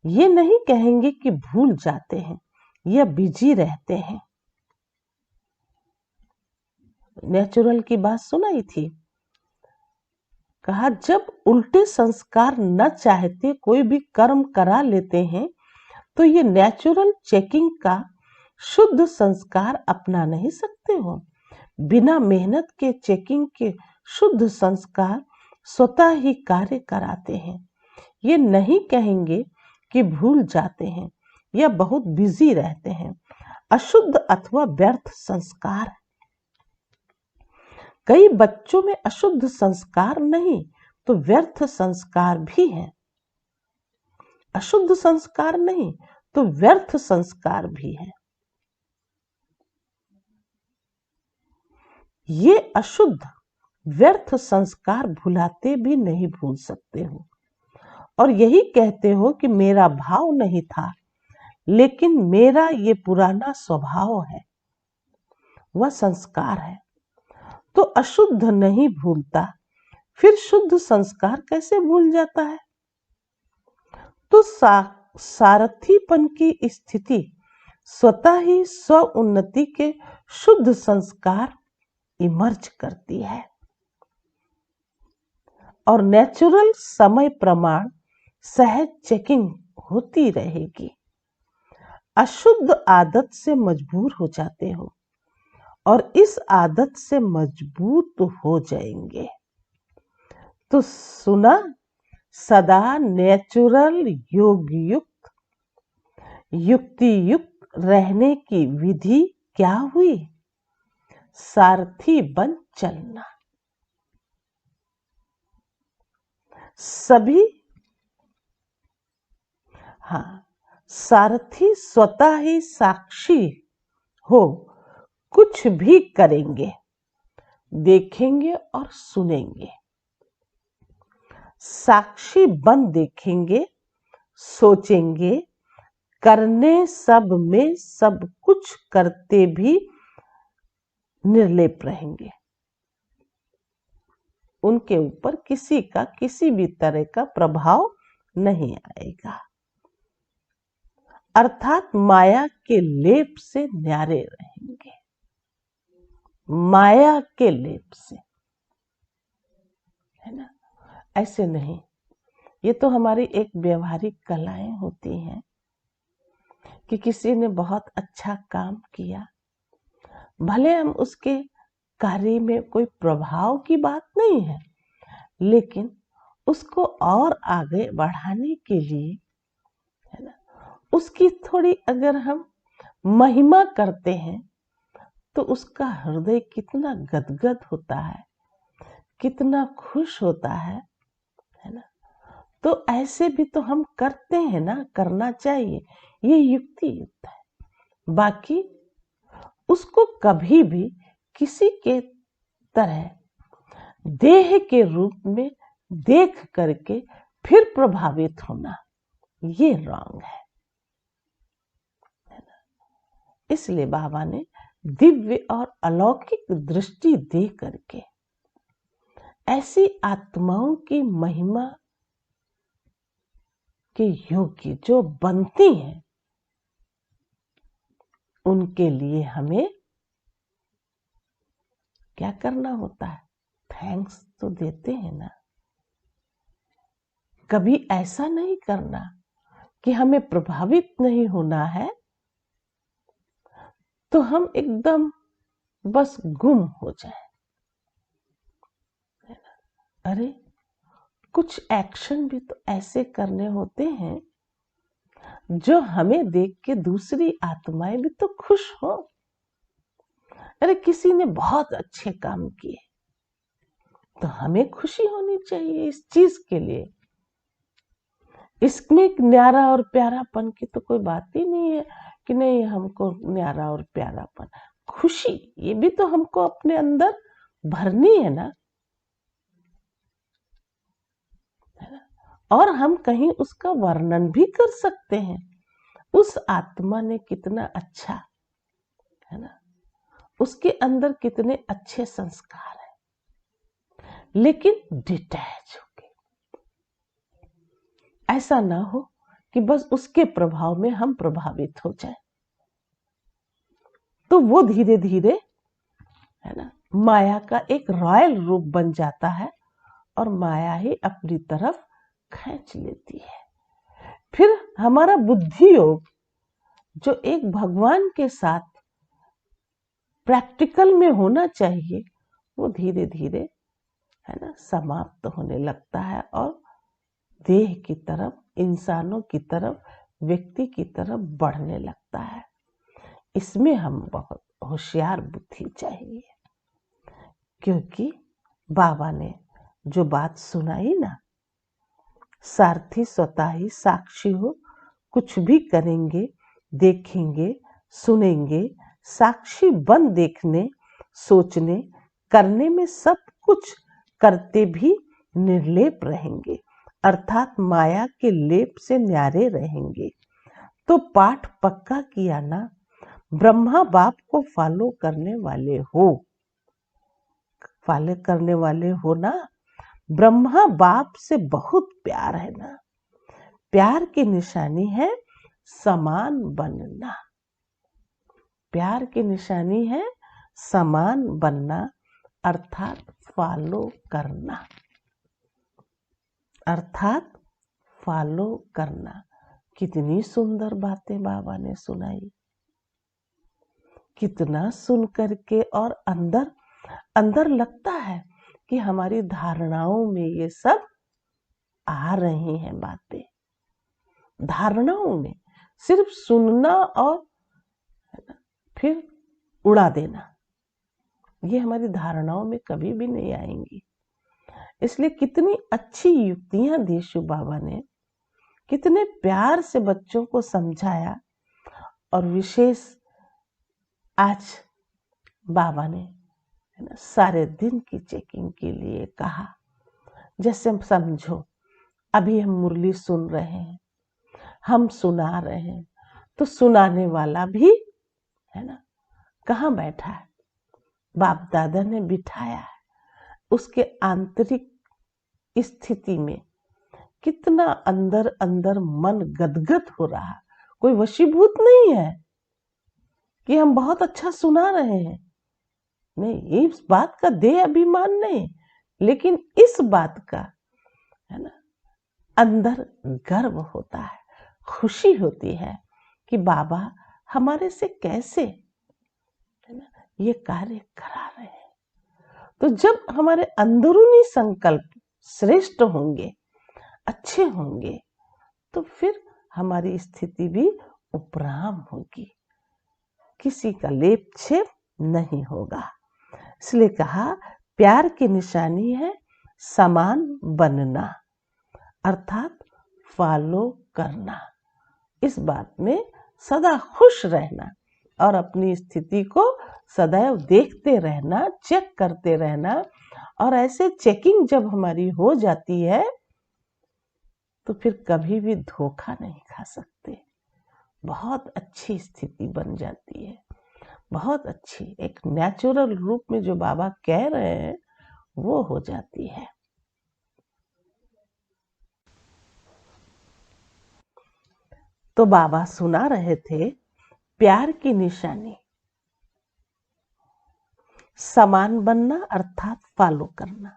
ये नहीं कहेंगे कि भूल जाते हैं या बिजी रहते हैं। नेचुरल की बात सुनाई थी। कहा जब उल्टे संस्कार न चाहते कोई भी कर्म करा लेते हैं, तो ये नेचुरल चेकिंग का शुद्ध संस्कार अपना नहीं सकते हो। बिना मेहनत के चेकिंग के शुद्ध संस्कार स्वतः ही कार्य कराते हैं। ये नहीं कहेंगे कि भूल जाते हैं या बहुत बिजी रहते हैं। अशुद्ध अथवा व्यर्थ संस्कार, कई बच्चों में अशुद्ध संस्कार नहीं तो व्यर्थ संस्कार भी है। अशुद्ध संस्कार नहीं तो व्यर्थ संस्कार भी है। ये अशुद्ध व्यर्थ संस्कार भुलाते भी नहीं भूल सकते हो, और यही कहते हो कि मेरा भाव नहीं था, लेकिन मेरा ये पुराना स्वभाव है, वह संस्कार है। तो अशुद्ध नहीं भूलता, फिर शुद्ध संस्कार कैसे भूल जाता है? तो सारथीपन की स्थिति स्वतः ही स्व उन्नति के शुद्ध संस्कार इमर्ज करती है, और नेचुरल समय प्रमाण सहज चेकिंग होती रहेगी। अशुद्ध आदत से मजबूर हो जाते हो और इस आदत से मजबूत हो जाएंगे। तो सुना, सदा नेचुरल योग युक्त युक्ति युक्त रहने की विधि क्या हुई? सारथी बन चलना। सभी सारथी स्वतः ही साक्षी हो, कुछ भी करेंगे, देखेंगे और सुनेंगे। साक्षी बन देखेंगे, सोचेंगे, करने सब में सब कुछ करते भी निर्लेप रहेंगे। उनके ऊपर किसी का किसी भी तरह का प्रभाव नहीं आएगा, अर्थात माया के लेप से न्यारे रहेंगे। माया के लेप से, है ना? ऐसे नहीं। ये तो हमारी एक व्यवहारिक कलाएं होती हैं कि किसी ने बहुत अच्छा काम किया, भले हम उसके कार्य में कोई प्रभाव की बात नहीं है, लेकिन उसको और आगे बढ़ाने के लिए, है ना, उसकी थोड़ी अगर हम महिमा करते हैं तो उसका हृदय कितना गदगद होता है, कितना खुश होता है ना? तो ऐसे भी तो हम करते हैं ना, करना चाहिए, ये युक्ति युक्त है। बाकी उसको कभी भी किसी के तरह देह के रूप में देख करके फिर प्रभावित होना, ये रॉन्ग है ना? इसलिए बाबा ने दिव्य और अलौकिक दृष्टि दे करके ऐसी आत्माओं की महिमा के योग्य जो बनती हैं, उनके लिए हमें क्या करना होता है? थैंक्स तो देते हैं ना। कभी ऐसा नहीं करना कि हमें प्रभावित नहीं होना है तो हम एकदम बस गुम हो जाए। अरे कुछ एक्शन भी तो ऐसे करने होते हैं जो हमें देख के दूसरी आत्माएं भी तो खुश हो। अरे किसी ने बहुत अच्छे काम किए तो हमें खुशी होनी चाहिए इस चीज के लिए। इसमें एक न्यारा और प्यारापन की तो कोई बात ही नहीं है कि नहीं हमको न्यारा और प्यारापन, खुशी ये भी तो हमको अपने अंदर भरनी है ना। और हम कहीं उसका वर्णन भी कर सकते हैं, उस आत्मा ने कितना अच्छा, है ना, उसके अंदर कितने अच्छे संस्कार है, लेकिन डिटैच होके। ऐसा ना हो कि बस उसके प्रभाव में हम प्रभावित हो जाए, तो वो धीरे धीरे, है ना, माया का एक रॉयल रूप बन जाता है और माया ही अपनी तरफ खींच लेती है। फिर हमारा बुद्धि योग जो एक भगवान के साथ प्रैक्टिकल में होना चाहिए, वो धीरे धीरे, है ना, समाप्त होने लगता है और देह की तरफ, इंसानों की तरफ, व्यक्ति की तरफ बढ़ने लगता है। इसमें हम बहुत होशियार बुद्धि चाहिए, क्योंकि बाबा ने जो बात सुनाई ना, सारथी स्वतः ही साक्षी हो, कुछ भी करेंगे, देखेंगे, सुनेंगे, साक्षी बन देखने, सोचने, करने में सब कुछ करते भी निर्लेप रहेंगे, अर्थात माया के लेप से न्यारे रहेंगे। तो पाठ पक्का किया ना, ब्रह्मा बाप को फॉलो करने वाले हो ना। ब्रह्मा बाप से बहुत प्यार है ना। प्यार की निशानी है समान बनना। प्यार की निशानी है समान बनना, अर्थात फॉलो करना। अर्थात फॉलो करना। कितनी सुंदर बातें बाबा ने सुनाई। कितना सुन करके और अंदर अंदर लगता है कि हमारी धारणाओं में ये सब आ रही हैं बातें। धारणाओं में सिर्फ सुनना और फिर उड़ा देना, ये हमारी धारणाओं में कभी भी नहीं आएंगी। इसलिए कितनी अच्छी युक्तियां दी शिव बाबा ने, कितने प्यार से बच्चों को समझाया। और विशेष आज बाबा ने सारे दिन की चेकिंग के लिए कहा। जैसे समझो अभी हम मुरली सुन रहे हैं, हम सुना रहे हैं, तो सुनाने वाला भी है ना कहाँ बैठा है? बाप दादा ने बिठाया है। उसके आंतरिक स्थिति में कितना अंदर अंदर मन गदगद हो रहा। कोई वशीभूत नहीं है कि हम बहुत अच्छा सुना रहे हैं, नहीं, इस बात का दे अभिमान नहीं, लेकिन इस बात का है ना अंदर गर्व होता है, खुशी होती है कि बाबा हमारे से कैसे है ना ये कार्य करा रहे हैं। तो जब हमारे अंदरूनी संकल्प श्रेष्ठ होंगे, अच्छे होंगे, तो फिर हमारी स्थिति भी उपराम होगी, किसी का लेप छेप नहीं होगा। इसलिए कहा प्यार की निशानी है समान बनना, अर्थात फॉलो करना। इस बात में सदा खुश रहना और अपनी स्थिति को सदैव देखते रहना, चेक करते रहना। और ऐसे चेकिंग जब हमारी हो जाती है तो फिर कभी भी धोखा नहीं खा सकते। बहुत अच्छी स्थिति बन जाती है, बहुत अच्छी, एक नेचुरल रूप में जो बाबा कह रहे हैं वो हो जाती है। तो बाबा सुना रहे थे प्यार की निशानी समान बनना, अर्थात फॉलो करना।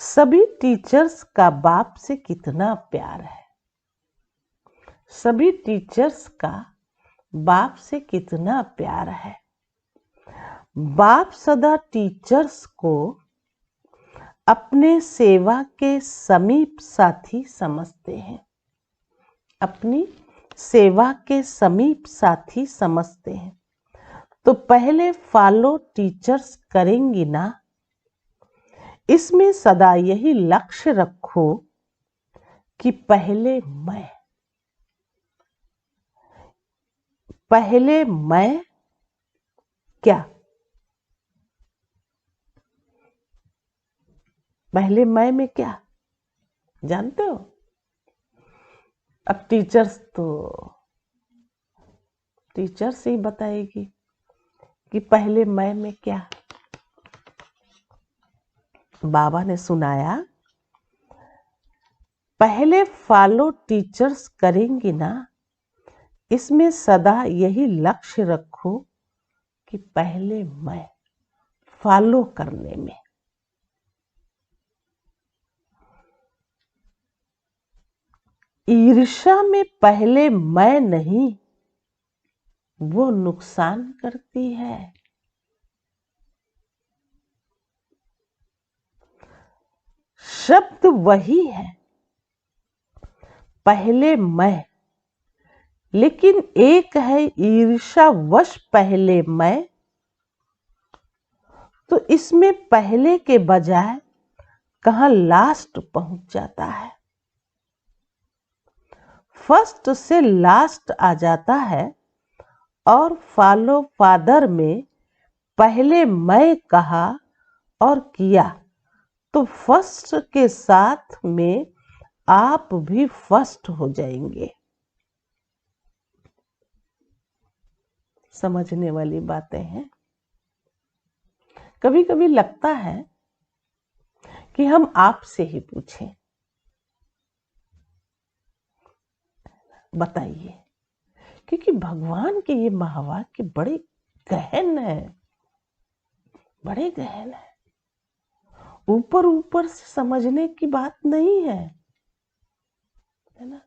सभी टीचर्स का बाप से कितना प्यार है, सभी टीचर्स का बाप से कितना प्यार है। बाप सदा टीचर्स को अपने सेवा के समीप साथी समझते हैं, अपनी सेवा के समीप साथी समझते हैं। तो पहले फॉलो टीचर्स करेंगी ना, इसमें सदा यही लक्ष्य रखो कि पहले मैं क्या, पहले मैं में क्या जानते हो? अब टीचर्स ही बताएगी कि पहले मैं में क्या। बाबा ने सुनाया पहले फॉलो टीचर्स करेंगी ना, इसमें सदा यही लक्ष्य रखो कि पहले मैं फॉलो करने में। ईर्ष्या में पहले मैं नहीं, वो नुकसान करती है। शब्द वही है, पहले मैं, लेकिन एक है ईर्ष्यावश पहले मैं। तो इसमें पहले के बजाय कहाँ लास्ट पहुंच जाता है। फर्स्ट से लास्ट आ जाता है और फॉलो फादर में पहले मैं कहा और किया, तो फर्स्ट के साथ में आप भी फर्स्ट हो जाएंगे। समझने वाली बातें हैं। कभी कभी लगता है कि हम आपसे ही पूछें, बताइए, क्योंकि भगवान के ये महावाक्य बड़े गहन है, बड़े गहन है। ऊपर ऊपर से समझने की बात नहीं है ना।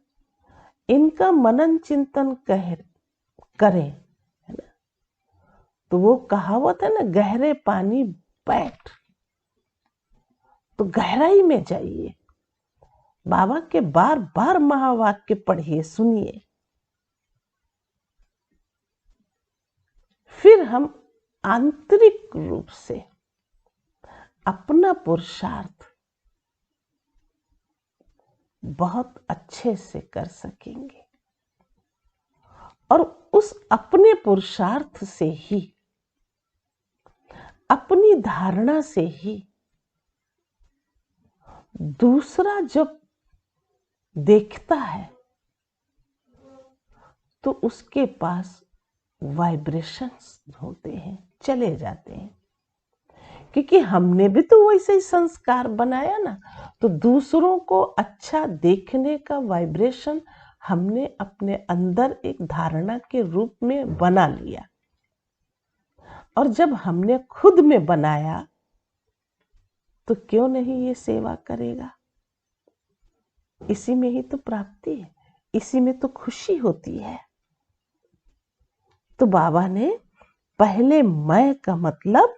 इनका मनन चिंतन करें, है ना। तो वो कहावत है ना, गहरे पानी बैठ, तो गहराई में जाइए। बाबा के बार बार महावाक्य पढ़िए, सुनिए, फिर हम आंतरिक रूप से अपना पुरुषार्थ बहुत अच्छे से कर सकेंगे। और उस अपने पुरुषार्थ से ही, अपनी धारणा से ही दूसरा जब देखता है तो उसके पास वाइब्रेशंस होते हैं, चले जाते हैं। क्योंकि हमने भी तो वैसे ही संस्कार बनाया ना, तो दूसरों को अच्छा देखने का वाइब्रेशन हमने अपने अंदर एक धारणा के रूप में बना लिया। और जब हमने खुद में बनाया तो क्यों नहीं ये सेवा करेगा। इसी में ही तो प्राप्ति है, इसी में तो खुशी होती है। तो बाबा ने पहले मैं का मतलब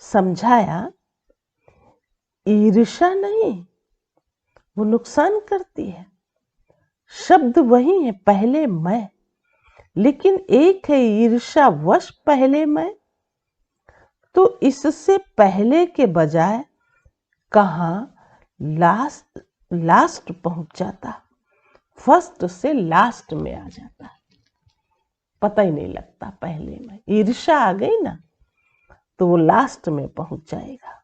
समझाया। ईर्ष्या नहीं, वो नुकसान करती है। शब्द वही है, पहले मैं, लेकिन एक है ईर्ष्यावश पहले मैं। तो इससे पहले के बजाय कहाँ लास्ट पहुंच जाता, फर्स्ट से लास्ट में आ जाता, पता ही नहीं लगता। पहले में ईर्ष्या आ गई ना, तो वो लास्ट में पहुंच जाएगा।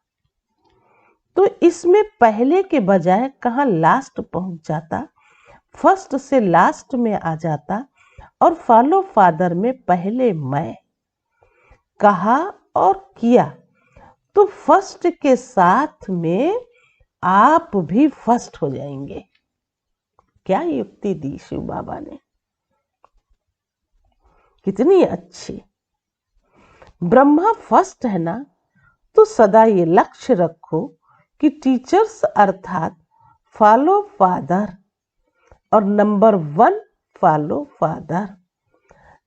तो इसमें पहले के बजाय कहाँ लास्ट पहुंच जाता, फर्स्ट से लास्ट में आ जाता। और फॉलो फादर में पहले मैं कहा और किया, तो फर्स्ट के साथ में आप भी फर्स्ट हो जाएंगे। क्या युक्ति दी शिव बाबा ने, कितनी अच्छी। ब्रह्मा फर्स्ट है ना, तो सदा ये लक्ष्य रखो कि टीचर्स अर्थात फॉलो फादर और नंबर 1 फॉलो फादर।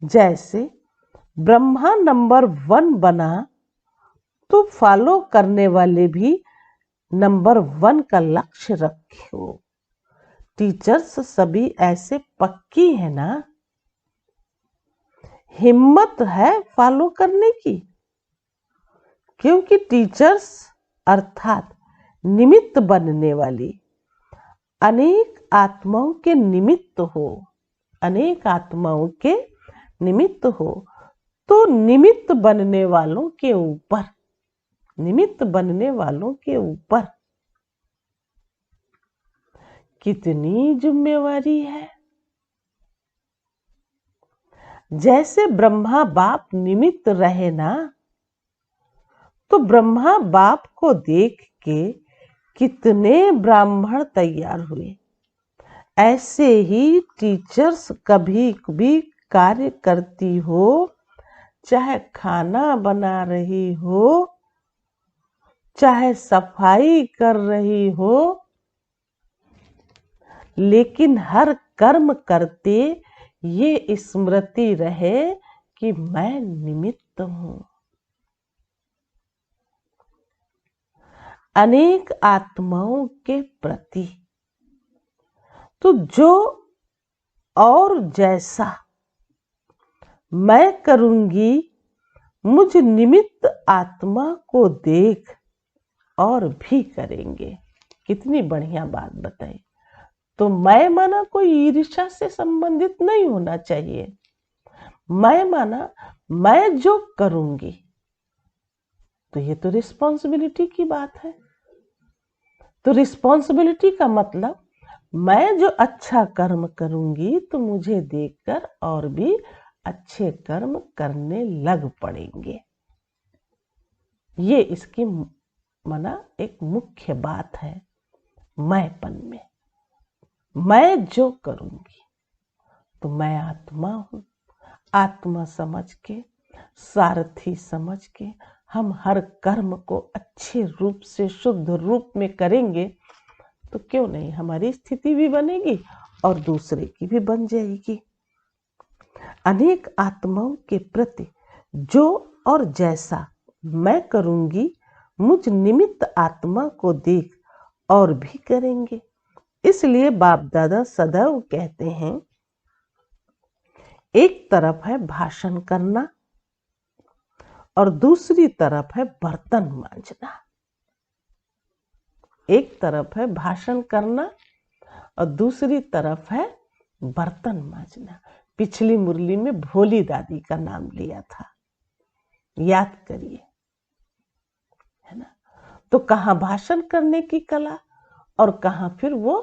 जैसे ब्रह्मा नंबर 1 बना, तो फॉलो करने वाले भी नंबर 1 का लक्ष्य रखो। टीचर्स सभी ऐसे पक्की है ना, हिम्मत है फॉलो करने की। क्योंकि टीचर्स अर्थात निमित्त बनने वाली, अनेक आत्माओं के निमित्त हो, अनेक आत्माओं के निमित्त हो। तो निमित्त बनने वालों के ऊपर, निमित्त बनने वालों के ऊपर कितनी जिम्मेवारी है। जैसे ब्रह्मा बाप निमित्त रहे ना, तो ब्रह्मा बाप को देख के कितने ब्राह्मण तैयार हुए। ऐसे ही टीचर्स कभी भी कार्य करती हो, चाहे खाना बना रही हो, चाहे सफाई कर रही हो, लेकिन हर कर्म करते ये स्मृति रहे कि मैं निमित्त हूं। अनेक आत्माओं के प्रति तो जो और जैसा मैं करूंगी, मुझ निमित्त आत्मा को देख और भी करेंगे। कितनी बढ़िया बात बताई। तो मैं माना कोई ईर्ष्या से संबंधित नहीं होना चाहिए। मैं माना मैं जो करूंगी, तो ये तो रिस्पॉन्सिबिलिटी की बात है। तो रिस्पॉन्सिबिलिटी का मतलब मैं जो अच्छा कर्म करूंगी तो मुझे देखकर और भी अच्छे कर्म करने लग पड़ेंगे। ये इसकी माना एक मुख्य बात है मैंपन में। मैं जो करूंगी तो मैं आत्मा हूं। आत्मा समझ के, सारथी समझ के हम हर कर्म को अच्छे रूप से, शुद्ध रूप में करेंगे तो क्यों नहीं हमारी स्थिति भी बनेगी और दूसरे की भी बन जाएगी। अनेक आत्माओं के प्रति जो और जैसा मैं करूंगी, मुझ निमित्त आत्मा को देख और भी करेंगे। इसलिए बाप दादा सदैव कहते हैं, एक तरफ है भाषण करना और दूसरी तरफ है बर्तन मांजना। एक तरफ है भाषण करना और दूसरी तरफ है बर्तन मांजना। पिछली मुरली में भोली दादी का नाम लिया था, याद करिए, है ना। तो कहाँ भाषण करने की कला और कहाँ फिर वो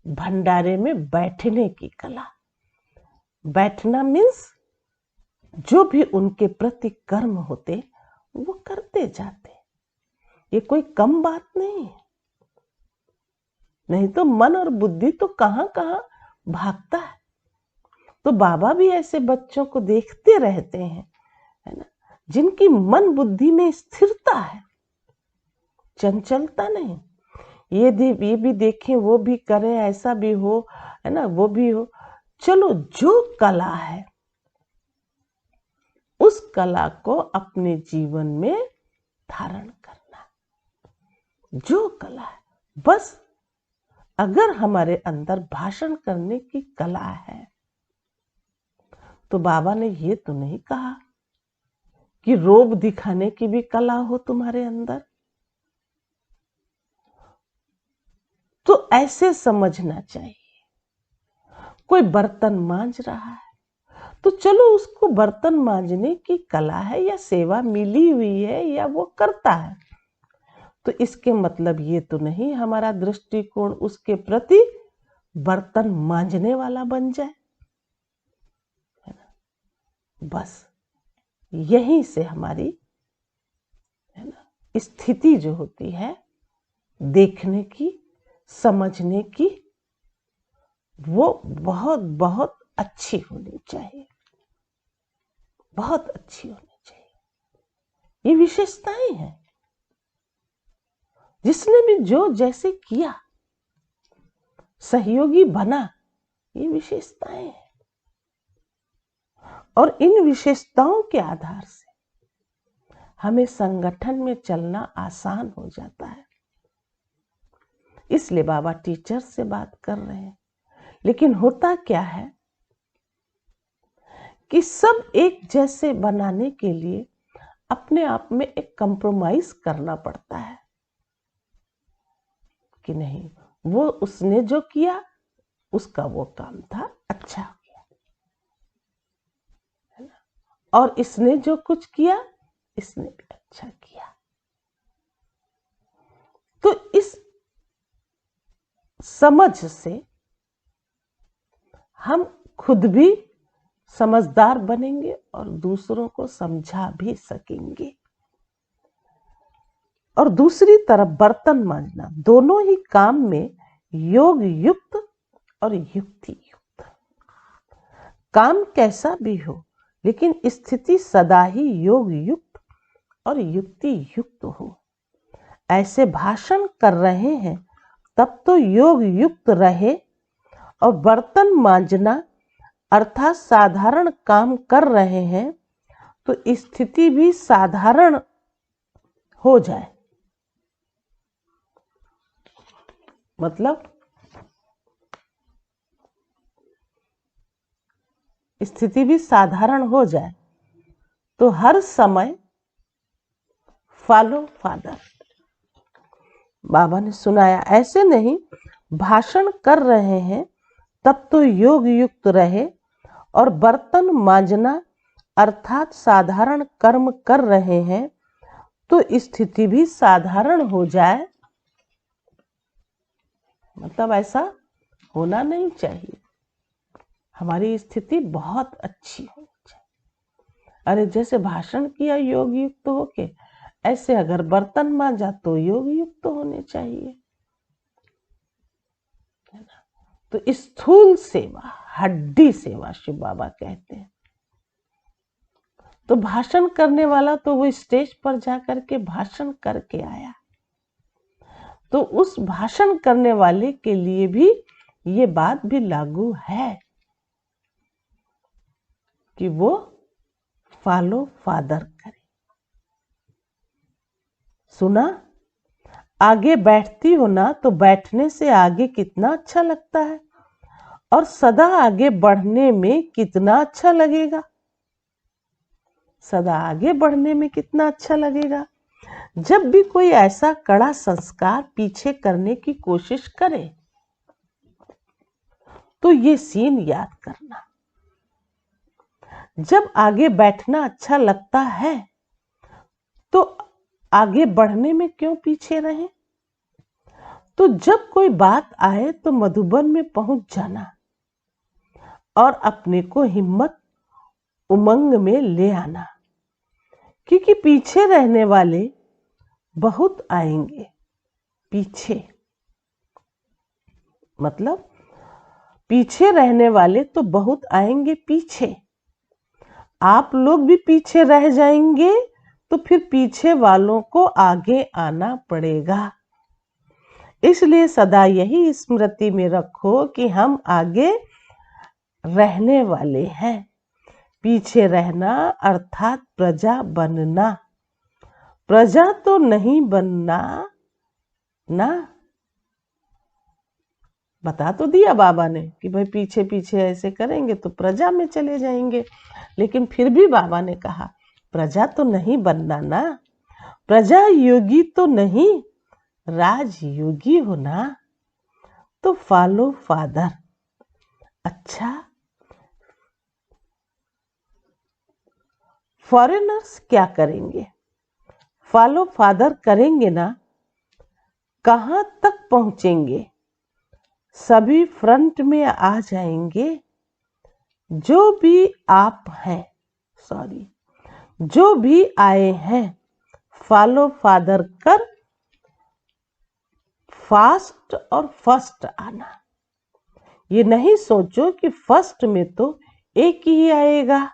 भंडारे में बैठने की कला। बैठना मीन्स जो भी उनके प्रति कर्म होते वो करते जाते। ये कोई कम बात नहीं है। नहीं तो मन और बुद्धि तो कहाँ कहाँ भागता है। तो बाबा भी ऐसे बच्चों को देखते रहते हैं, है ना, जिनकी मन बुद्धि में स्थिरता है, चंचलता नहीं। ये भी देखें, वो भी करें, ऐसा भी हो, है ना, वो भी हो। चलो, जो कला है उस कला को अपने जीवन में धारण करना। जो कला है, बस अगर हमारे अंदर भाषण करने की कला है तो बाबा ने ये तो नहीं कहा कि रोब दिखाने की भी कला हो तुम्हारे अंदर। तो ऐसे समझना चाहिए। कोई बर्तन मांज रहा है तो चलो, उसको बर्तन मांजने की कला है या सेवा मिली हुई है या वो करता है, तो इसके मतलब ये तो नहीं हमारा दृष्टिकोण उसके प्रति बर्तन मांजने वाला बन जाए, है ना। बस यहीं से हमारी, है ना, स्थिति जो होती है देखने की, समझने की, वो बहुत बहुत अच्छी होनी चाहिए। बहुत अच्छी होनी चाहिए। ये विशेषताएं हैं। जिसने भी जो जैसे किया, सहयोगी बना, ये विशेषताएं हैं। और इन विशेषताओं के आधार से हमें संगठन में चलना आसान हो जाता है। इसलिए बाबा टीचर से बात कर रहे हैं। लेकिन होता क्या है कि सब एक जैसे बनाने के लिए अपने आप में एक कंप्रोमाइज करना पड़ता है कि नहीं, वो उसने जो किया उसका वो काम था, अच्छा हो गया, है ना, और इसने जो कुछ किया इसने भी अच्छा किया। तो इस समझ से हम खुद भी समझदार बनेंगे और दूसरों को समझा भी सकेंगे। और दूसरी तरफ बर्तन मांजना, दोनों ही काम में योग युक्त और युक्ति युक्त। काम कैसा भी हो, लेकिन स्थिति सदा ही योग युक्त और युक्ति युक्त हो। ऐसे भाषण कर रहे हैं तब तो योग युक्त रहे, और बर्तन मांजना अर्थात साधारण काम कर रहे हैं तो स्थिति भी साधारण हो जाए। मतलब स्थिति भी साधारण हो जाए तो हर समय फॉलो फादर। बाबा ने सुनाया, ऐसे नहीं भाषण कर रहे हैं तब तो योग युक्त रहे, और बर्तन मांजना अर्थात साधारण कर्म कर रहे हैं तो स्थिति भी साधारण हो जाए। मतलब ऐसा होना नहीं चाहिए, हमारी स्थिति बहुत अच्छी होनी चाहिए। अरे जैसे भाषण किया योग युक्त होके, ऐसे अगर बर्तन मांजा तो योग युक्त होने चाहिए, है ना। तो स्थूल सेवा, हड्डी सेवा शिव बाबा कहते हैं। तो भाषण करने वाला तो वो स्टेज पर जाकर के भाषण करके आया, तो उस भाषण करने वाले के लिए भी ये बात भी लागू है कि वो फॉलो फादर करे। सुना, आगे बैठती हो ना तो बैठने से आगे कितना अच्छा लगता है, और सदा आगे बढ़ने में कितना अच्छा लगेगा। सदा आगे बढ़ने में कितना अच्छा लगेगा। जब भी कोई ऐसा कड़ा संस्कार पीछे करने की कोशिश करे तो ये सीन याद करना। जब आगे बैठना अच्छा लगता है तो आगे बढ़ने में क्यों पीछे रहे। तो जब कोई बात आए तो मधुबन में पहुंच जाना और अपने को हिम्मत उमंग में ले आना, क्योंकि पीछे रहने वाले बहुत आएंगे। पीछे मतलब पीछे रहने वाले तो बहुत आएंगे पीछे। आप लोग भी पीछे रह जाएंगे तो फिर पीछे वालों को आगे आना पड़ेगा। इसलिए सदा यही स्मृति में रखो कि हम आगे रहने वाले हैं। पीछे रहना अर्थात प्रजा बनना। प्रजा तो नहीं बनना ना। बता तो दिया बाबा ने कि भाई पीछे पीछे ऐसे करेंगे तो प्रजा में चले जाएंगे, लेकिन फिर भी बाबा ने कहा प्रजा तो नहीं बनना ना। प्रजा योगी तो नहीं, राजयोगी हो ना। तो फॉलो फादर। अच्छा, फॉरेनर्स क्या करेंगे? फॉलो फादर करेंगे ना। कहां तक पहुंचेंगे? सभी फ्रंट में आ जाएंगे। जो भी आप हैं, सॉरी, जो भी आए हैं, फॉलो फादर कर फास्ट और फर्स्ट आना। ये नहीं सोचो कि फर्स्ट में तो एक ही आएगा,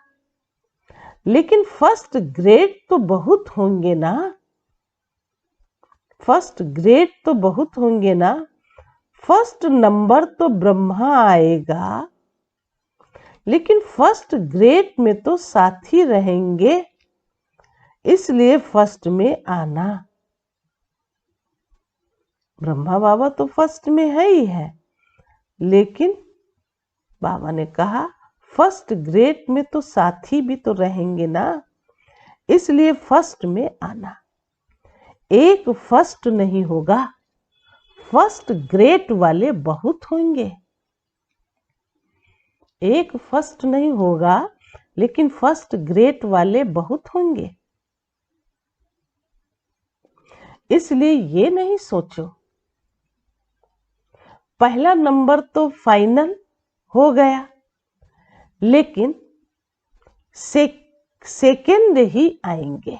लेकिन फर्स्ट ग्रेड तो बहुत होंगे ना। फर्स्ट ग्रेड तो बहुत होंगे ना। फर्स्ट नंबर तो ब्रह्मा आएगा, लेकिन फर्स्ट ग्रेड में तो साथी रहेंगे। इसलिए फर्स्ट में आना। ब्रह्मा बाबा तो फर्स्ट में है ही है, लेकिन बाबा ने कहा फर्स्ट ग्रेड में तो साथी भी तो रहेंगे ना। इसलिए फर्स्ट में आना। एक फर्स्ट नहीं होगा, फर्स्ट ग्रेड वाले बहुत होंगे। एक फर्स्ट नहीं होगा, लेकिन फर्स्ट ग्रेड वाले बहुत होंगे। इसलिए ये नहीं सोचो पहला नंबर तो फाइनल हो गया, लेकिन सेकेंड ही आएंगे,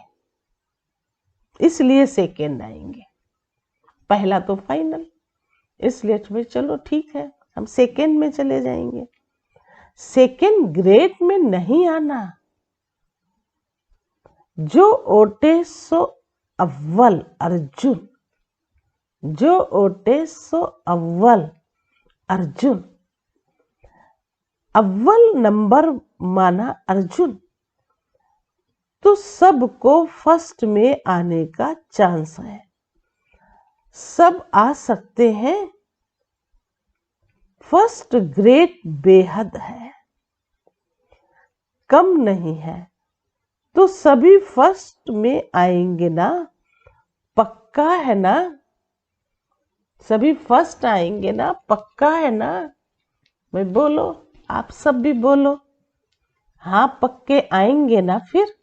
इसलिए सेकेंड आएंगे। पहला तो फाइनल, इसलिए चलो ठीक है हम सेकेंड में चले जाएंगे। सेकेंड ग्रेड में नहीं आना। जो ओटे सो अव्वल अर्जुन, जो ओटे सो अव्वल अर्जुन। अव्वल नंबर माना अर्जुन, तो सबको फर्स्ट में आने का चांस है। सब आ सकते हैं। फर्स्ट ग्रेड बेहद है, कम नहीं है। तो सभी फर्स्ट में आएंगे ना, पक्का है ना। सभी फर्स्ट आएंगे ना, पक्का है ना? भाई बोलो, आप सब भी बोलो। हाँ पक्के आएंगे ना फिर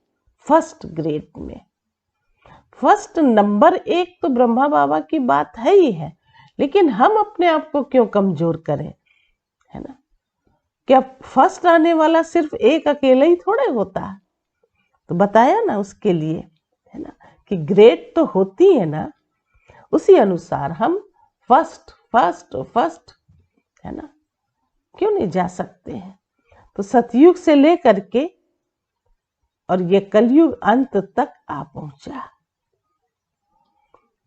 फर्स्ट ग्रेड में। फर्स्ट नंबर एक तो ब्रह्मा बाबा की बात है ही है, लेकिन हम अपने आप को क्यों कमजोर करें, है ना? क्या फर्स्ट आने वाला सिर्फ एक अकेला ही थोड़े होता है? तो बताया ना उसके लिए, है ना, कि ग्रेड तो होती है ना, उसी अनुसार हम फर्स्ट फर्स्ट फर्स्ट, है ना, क्यों नहीं जा सकते हैं? तो सतयुग से लेकर के और ये कलयुग अंत तक आ पहुंचा।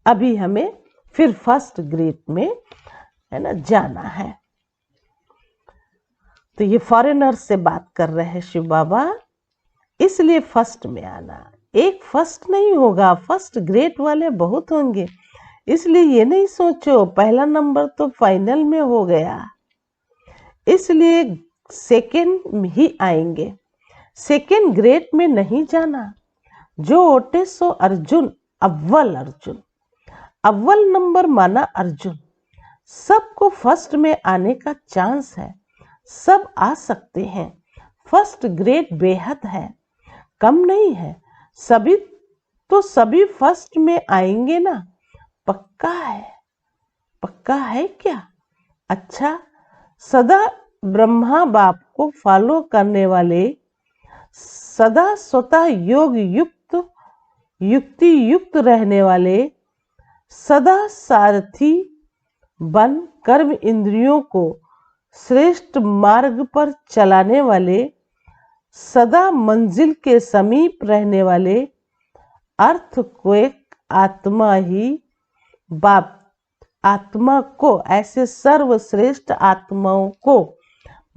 अभी हमें फिर फर्स्ट ग्रेड में, है ना, जाना है। तो ये फॉरेनर से बात कर रहे हैं शिव बाबा, इसलिए फर्स्ट में आना। एक फर्स्ट नहीं होगा, फर्स्ट ग्रेड वाले बहुत होंगे, इसलिए ये नहीं सोचो पहला नंबर तो फाइनल में हो गया, इसलिए सेकेंड ही आएंगे। सेकेंड ग्रेड में नहीं जाना। जो ओटे सो अर्जुन, अव्वल अर्जुन, अव्वल नंबर माना अर्जुन। सबको फर्स्ट में आने का चांस है, सब आ सकते हैं। फर्स्ट ग्रेड बेहद है, कम नहीं है। सभी तो सभी फर्स्ट में आएंगे ना, पक्का है? पक्का है क्या? अच्छा, सदा ब्रह्मा बाप को फॉलो करने वाले, सदा स्वतः योग युक्त युक्ति युक्त रहने वाले, सदा सारथी बन कर्म इंद्रियों को श्रेष्ठ मार्ग पर चलाने वाले, सदा मंजिल के समीप रहने वाले, अर्थ को एक आत्मा ही बाप, आत्मा को, ऐसे सर्वश्रेष्ठ आत्माओं को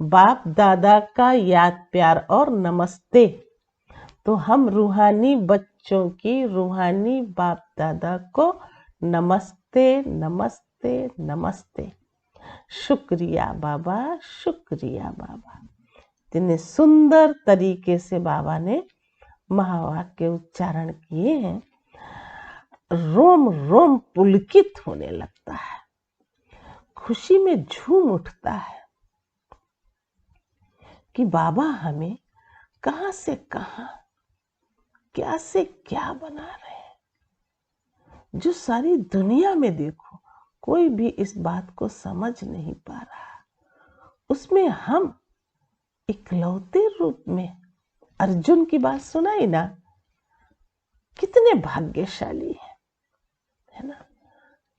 बाप दादा का याद प्यार और नमस्ते। तो हम रूहानी बच्चों की रूहानी बाप दादा को नमस्ते नमस्ते नमस्ते। शुक्रिया बाबा, शुक्रिया बाबा। इतने सुंदर तरीके से बाबा ने महावाक्य उच्चारण किए हैं, रोम रोम पुलकित होने लगता है, खुशी में झूम उठता है कि बाबा हमें कहां से कहां, क्या से क्या बना रहे हैं। जो सारी दुनिया में देखो कोई भी इस बात को समझ नहीं पा रहा, उसमें हम इकलौते रूप में अर्जुन की बात सुनाई ना, कितने भाग्यशाली है ना,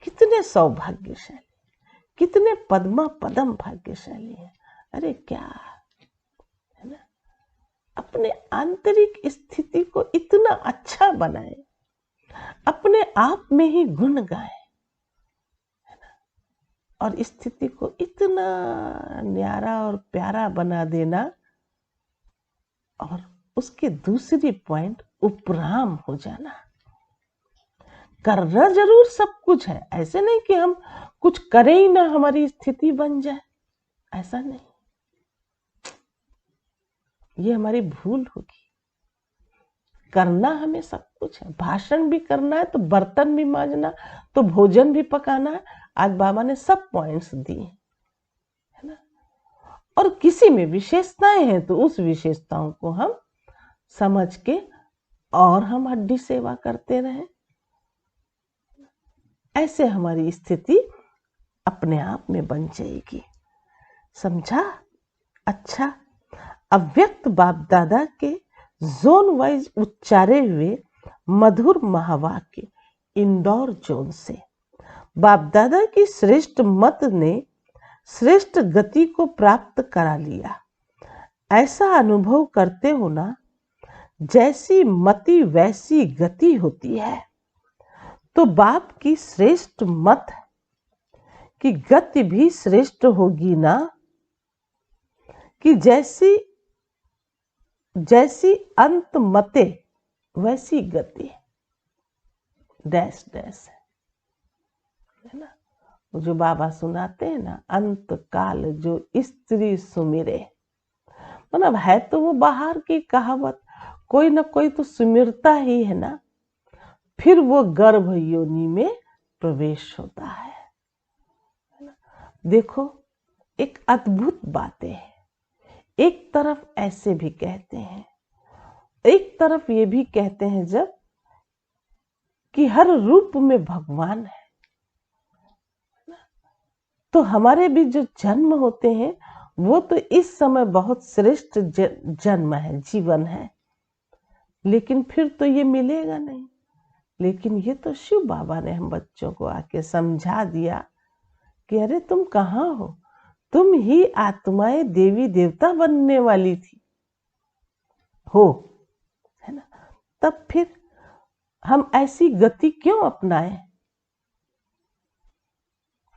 कितने सौभाग्यशाली, कितने पद्मा पदम भाग्यशाली है। अरे क्या है ना, अपने आंतरिक स्थिति को इतना अच्छा बनाए, अपने आप में ही गुण गाए, है ना, और स्थिति को इतना न्यारा और प्यारा बना देना, और उसके दूसरी पॉइंट उपराम हो जाना। करना जरूर सब कुछ है, ऐसे नहीं कि हम कुछ करें ही ना हमारी स्थिति बन जाए, ऐसा नहीं, ये हमारी भूल होगी। करना हमें सब कुछ है, भाषण भी करना है, तो बर्तन भी मांजना, तो भोजन भी पकाना है। आज बाबा ने सब पॉइंट्स दिए, है ना, और किसी में विशेषताएं हैं तो उस विशेषताओं को हम समझ के और हम हड्डी सेवा करते रहें, ऐसे हमारी स्थिति अपने आप में बन जाएगी। समझा? अच्छा, अव्यक्त बाप दादा के जोन वाइज उच्चारे हुए मधुर महावाक्य इंदौर जोन से बाप दादा की श्रेष्ठ मत ने श्रेष्ठ गति को प्राप्त करा लिया। ऐसा अनुभव करते हो ना, जैसी मति वैसी गति होती है। तो बाप की श्रेष्ठ मत की गति भी श्रेष्ठ होगी ना, कि जैसी जैसी अंत मते वैसी गति, डैश डैश है ना। जो बाबा सुनाते हैं ना, अंत काल जो स्त्री सुमिरे, मतलब है तो वो बाहर की कहावत, कोई ना कोई तो सुमिरता ही है ना, फिर वो गर्भ योनि में प्रवेश होता है। देखो, एक अद्भुत बातें है। एक तरफ ऐसे भी कहते हैं, एक तरफ ये भी कहते हैं जब कि हर रूप में भगवान है। तो हमारे भी जो जन्म होते हैं वो तो इस समय बहुत श्रेष्ठ जन्म है, जीवन है, लेकिन फिर तो ये मिलेगा नहीं। लेकिन ये तो शिव बाबा ने हम बच्चों को आके समझा दिया कि अरे तुम कहाँ हो, तुम ही आत्माएं देवी देवता बनने वाली थी हो, है ना। तब फिर हम ऐसी गति क्यों अपनाएं,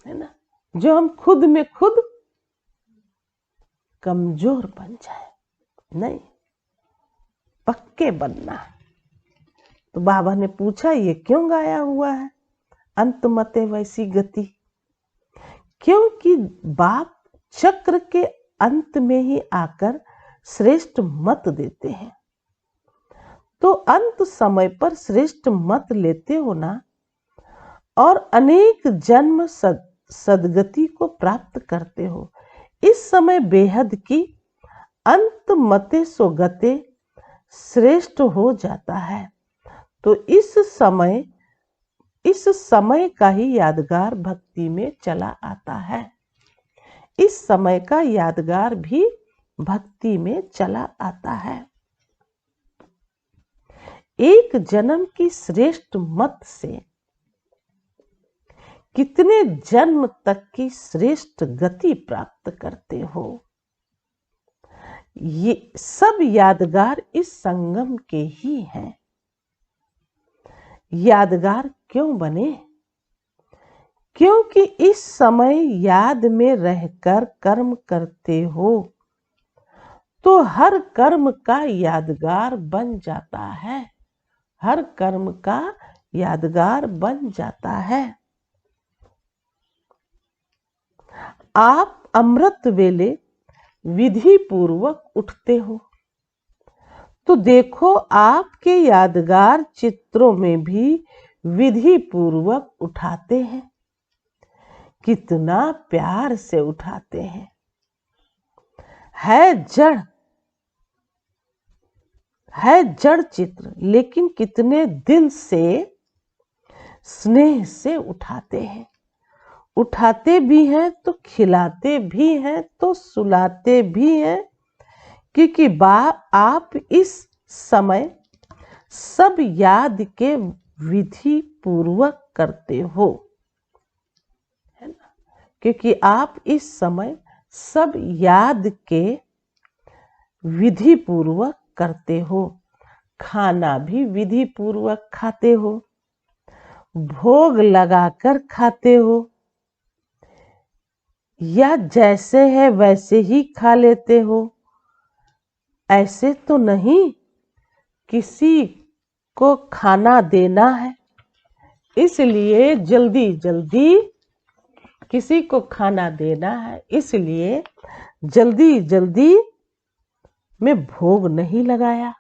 है ना, जो हम खुद में खुद कमजोर बन जाए। नहीं, पक्के बनना। तो बाबा ने पूछा ये क्यों गाया हुआ है, अंत मते वैसी गति? क्योंकि बाप चक्र के अंत में ही आकर श्रेष्ठ मत देते हैं। तो अंत समय पर श्रेष्ठ मत लेते हो ना, और अनेक जन्म सदगति को प्राप्त करते हो। इस समय बेहद की अंत मते सोगते श्रेष्ठ हो जाता है। तो इस समय का ही यादगार भक्ति में चला आता है। इस समय का यादगार भी भक्ति में चला आता है। एक जन्म की श्रेष्ठ मत से कितने जन्म तक की श्रेष्ठ गति प्राप्त करते हो। ये सब यादगार इस संगम के ही हैं। यादगार क्यों बने? क्योंकि इस समय याद में रहकर कर्म करते हो तो हर कर्म का यादगार बन जाता है। हर कर्म का यादगार बन जाता है। आप अमृत वेले विधि पूर्वक उठते हो तो देखो आपके यादगार चित्रों में भी विधि पूर्वक उठाते हैं। कितना प्यार से उठाते हैं। है जड़ चित्र, लेकिन कितने दिल से स्नेह से उठाते हैं। उठाते भी हैं तो खिलाते भी हैं तो सुलाते भी हैं, क्योंकि आप इस समय सब याद के विधि पूर्वक करते हो, है ना। क्योंकि आप इस समय सब याद के विधि पूर्वक करते हो। खाना भी विधि पूर्वक खाते हो, भोग लगाकर खाते हो, या जैसे है वैसे ही खा लेते हो। ऐसे तो नहीं किसी को खाना देना है, इसलिए जल्दी जल्दी किसी को खाना देना है, इसलिए जल्दी जल्दी में भोग नहीं लगाया।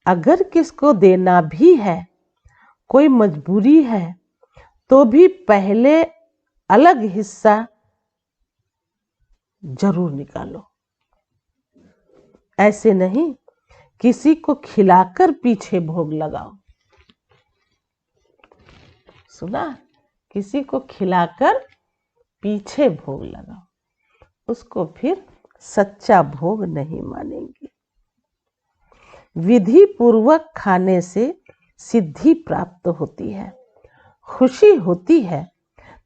अगर किसको देना भी है, कोई मजबूरी है, तो भी पहले अलग हिस्सा जरूर निकालो। ऐसे नहीं किसी को खिलाकर पीछे भोग लगाओ। सुना? किसी को खिलाकर पीछे भोग लगाओ, उसको फिर सच्चा भोग नहीं मानेंगे। विधि पूर्वक खाने से सिद्धि प्राप्त होती है, खुशी होती है,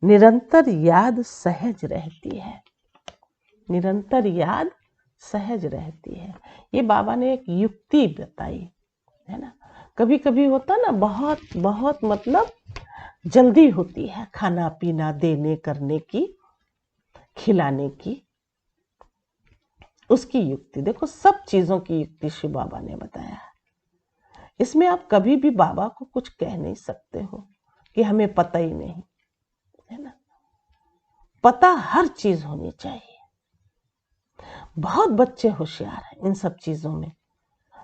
निरंतर याद सहज रहती है। निरंतर याद सहज रहती है। ये बाबा ने एक युक्ति बताई है ना। कभी कभी होता ना, बहुत बहुत मतलब जल्दी होती है खाना पीना देने करने की, खिलाने की। उसकी युक्ति देखो, सब चीजों की युक्ति शिव बाबा ने बताया है। इसमें आप कभी भी बाबा को कुछ कह नहीं सकते हो कि हमें पता ही नहीं, है ना। पता हर चीज होनी चाहिए। बहुत बच्चे होशियार हैं इन सब चीजों में।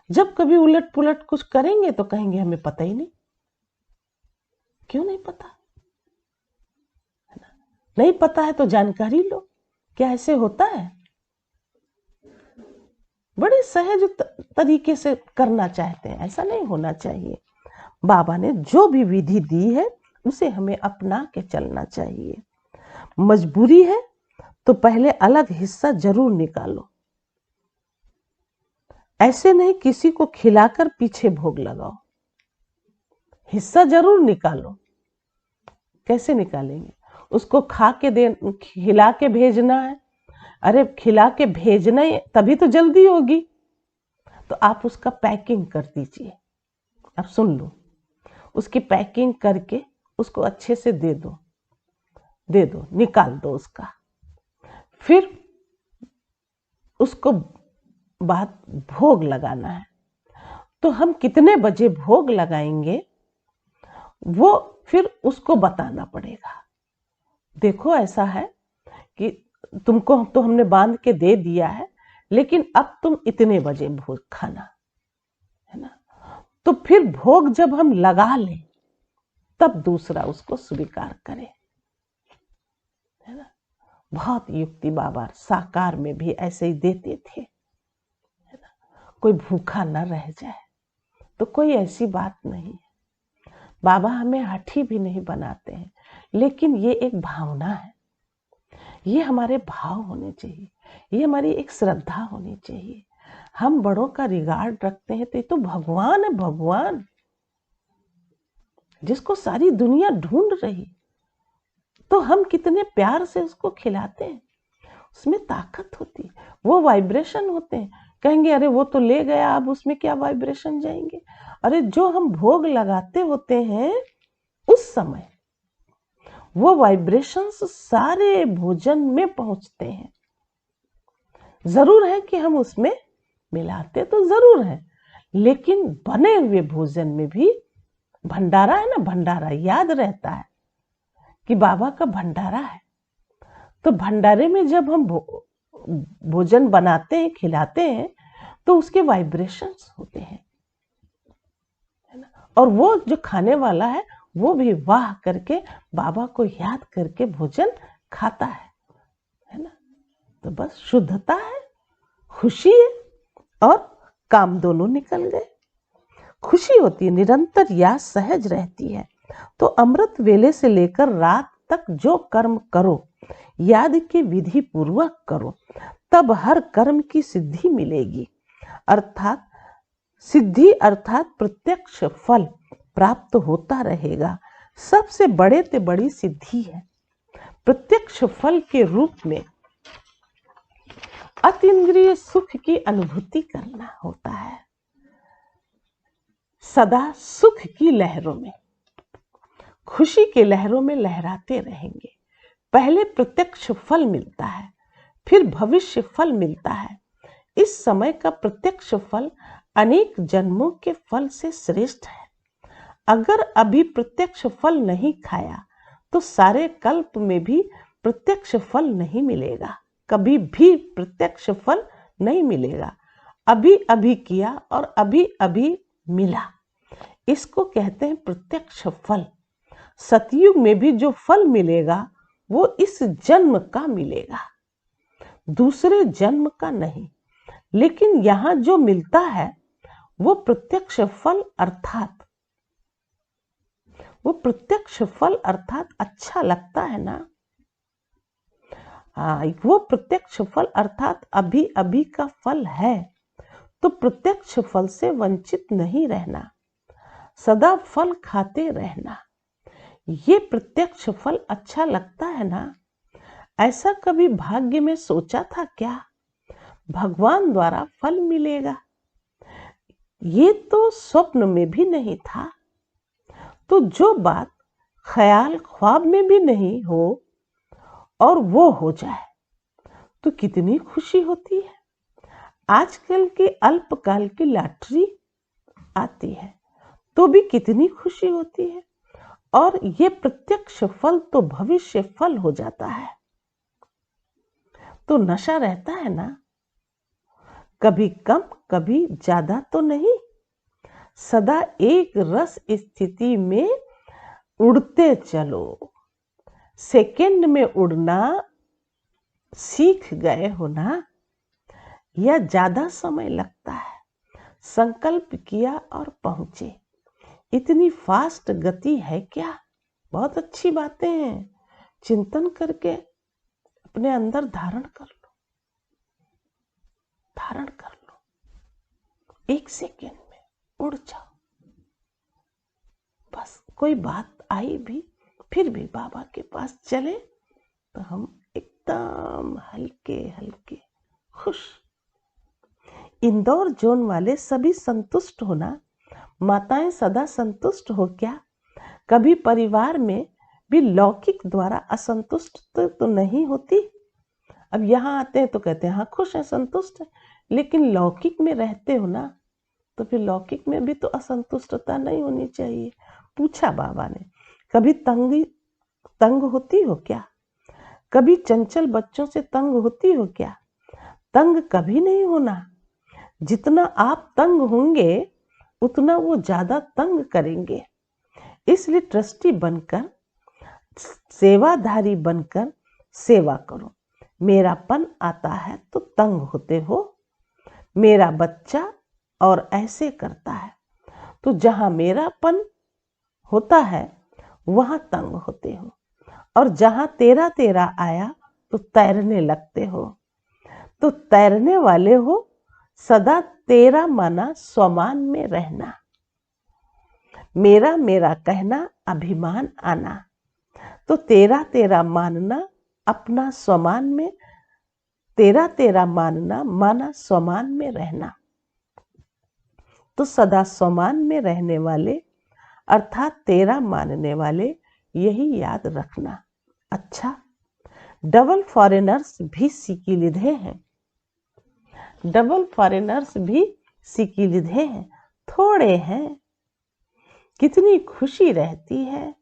जब कभी उलट पुलट कुछ करेंगे तो कहेंगे हमें पता ही नहीं, क्यों नहीं पता? है ना? नहीं पता है तो जानकारी लो। क्या ऐसे होता है? बड़े सहज तरीके से करना चाहते हैं, ऐसा नहीं होना चाहिए। बाबा ने जो भी विधि दी है उसे हमें अपना के चलना चाहिए। मजबूरी है तो पहले अलग हिस्सा जरूर निकालो। ऐसे नहीं किसी को खिलाकर पीछे भोग लगाओ। हिस्सा जरूर निकालो। कैसे निकालेंगे? उसको खिला के भेजना है। अरे खिला के भेजना है तभी तो जल्दी होगी। तो आप उसका पैकिंग कर दीजिए। अब सुन लो, उसकी पैकिंग करके उसको अच्छे से दे दो, निकाल दो उसका। फिर उसको बाद भोग लगाना है। तो हम कितने बजे भोग लगाएंगे वो फिर उसको बताना पड़ेगा। देखो ऐसा है कि तुमको तो हमने बांध के दे दिया है, लेकिन अब तुम इतने बजे भोग खाना, है ना? तो फिर भोग जब हम लगा लें तब दूसरा उसको स्वीकार करे, है ना? बहुत युक्ति बाबा साकार में भी ऐसे ही देते थे, है ना? कोई भूखा न रह जाए तो कोई ऐसी बात नहीं है। बाबा हमें हठी भी नहीं बनाते हैं, लेकिन ये एक भावना है। ये हमारे भाव होने चाहिए, ये हमारी एक श्रद्धा होनी चाहिए। हम बड़ों का रिगार्ड रखते हैं तो ये तो भगवान है, भगवान जिसको सारी दुनिया ढूंढ रही, तो हम कितने प्यार से उसको खिलाते हैं। उसमें ताकत होती है, वो वाइब्रेशन होते हैं। कहेंगे अरे वो तो ले गया, अब उसमें क्या वाइब्रेशन जाएंगे? अरे जो हम भोग लगाते होते हैं उस समय वो वाइब्रेशंस सारे भोजन में पहुंचते हैं। जरूर है कि हम उसमें मिलाते तो जरूर है, लेकिन बने हुए भोजन में भी भंडारा है ना, भंडारा याद रहता है कि बाबा का भंडारा है। तो भंडारे में जब हम भोजन बनाते हैं, खिलाते हैं, तो उसके वाइब्रेशंस होते हैं, है ना? और वो जो खाने वाला है वो भी वाह करके बाबा को याद करके भोजन खाता है ना? तो बस शुद्धता है, खुशी है और काम दोनों निकल गए। खुशी होती है, निरंतर याद सहज रहती है। तो अमृत वेले से लेकर रात तक जो कर्म करो याद के विधि पूर्वक करो, तब हर कर्म की सिद्धि मिलेगी। अर्थात सिद्धि अर्थात प्रत्यक्ष फल प्राप्त होता रहेगा। सबसे बड़े से बड़ी सिद्धि है प्रत्यक्ष फल के रूप में अतीन्द्रिय सुख की अनुभूति करना होता है। सदा सुख की लहरों में, खुशी के लहरों में लहराते रहेंगे। पहले प्रत्यक्ष फल मिलता है, फिर भविष्य फल मिलता है। इस समय का प्रत्यक्ष फल अनेक जन्मों के फल से श्रेष्ठ है। अगर अभी प्रत्यक्ष फल नहीं खाया तो सारे कल्प में भी प्रत्यक्ष फल नहीं मिलेगा, कभी भी प्रत्यक्ष फल नहीं मिलेगा। अभी अभी किया और अभी अभी मिला, इसको कहते हैं प्रत्यक्ष फल। सतयुग में भी जो फल मिलेगा वो इस जन्म का मिलेगा, दूसरे जन्म का नहीं। लेकिन यहां जो मिलता है वो प्रत्यक्ष फल अर्थात अच्छा लगता है ना। वो प्रत्यक्ष फल अर्थात अभी अभी का फल है। तो प्रत्यक्ष फल से वंचित नहीं रहना, सदा फल खाते रहना। ये प्रत्यक्ष फल अच्छा लगता है ना। ऐसा कभी भाग्य में सोचा था क्या भगवान द्वारा फल मिलेगा? ये तो स्वप्न में भी नहीं था। तो जो बात ख्याल ख्वाब में भी नहीं हो और वो हो जाए तो कितनी खुशी होती है। आजकल की अल्पकाल की लॉटरी आती है तो भी कितनी खुशी होती है, और ये प्रत्यक्ष फल तो भविष्य फल हो जाता है। तो नशा रहता है ना, कभी कम कभी ज्यादा तो नहीं, सदा एक रस स्थिति में उड़ते चलो। सेकंड में उड़ना सीख गए हो ना, या ज्यादा समय लगता है? संकल्प किया और पहुंचे। इतनी फास्ट गति है क्या? बहुत अच्छी बातें हैं, चिंतन करके अपने अंदर धारण कर लो, धारण कर लो। 1 सेकेंड में उड़ जाओ। बस कोई बात आई भी, फिर भी बाबा के पास चले तो हम एकदम हल्के हल्के खुश। इंदौर जोन वाले सभी संतुष्ट हो ना? माताएं सदा संतुष्ट हो क्या? कभी परिवार में भी लौकिक द्वारा असंतुष्ट तो नहीं होती? अब यहाँ आते हैं तो कहते हैं हाँ खुश है, संतुष्ट है, लेकिन लौकिक में रहते हो ना, तो फिर लौकिक में भी तो असंतुष्टता नहीं होनी चाहिए। पूछा बाबा ने, कभी तंग होती हो क्या? कभी चंचल बच्चों से तंग होती हो क्या? तंग कभी नहीं होना। जितना आप तंग होंगे उतना वो ज्यादा तंग करेंगे। इसलिए ट्रस्टी बनकर, सेवाधारी बनकर सेवा करो। मेरापन आता है तो तंग होते हो। मेरा बच्चा और ऐसे करता है, तो जहां मेरापन होता है वहां तंग होते हो, और जहां तेरा तेरा आया तो तैरने लगते हो। तो तैरने वाले हो, सदा तेरा माना स्वमान में रहना। मेरा मेरा कहना, अभिमान आना। तो तेरा तेरा मानना, अपना स्वमान में, तेरा तेरा मानना, माना स्वमान में रहना। तो सदा स्वमान में रहने वाले अर्थात तेरा मानने वाले, यही याद रखना। अच्छा, डबल फॉरेनर्स भी सिकीलिधे हैं। डबल फॉरेनर्स भी सिकीलिधे हैं, थोड़े हैं। कितनी खुशी रहती है,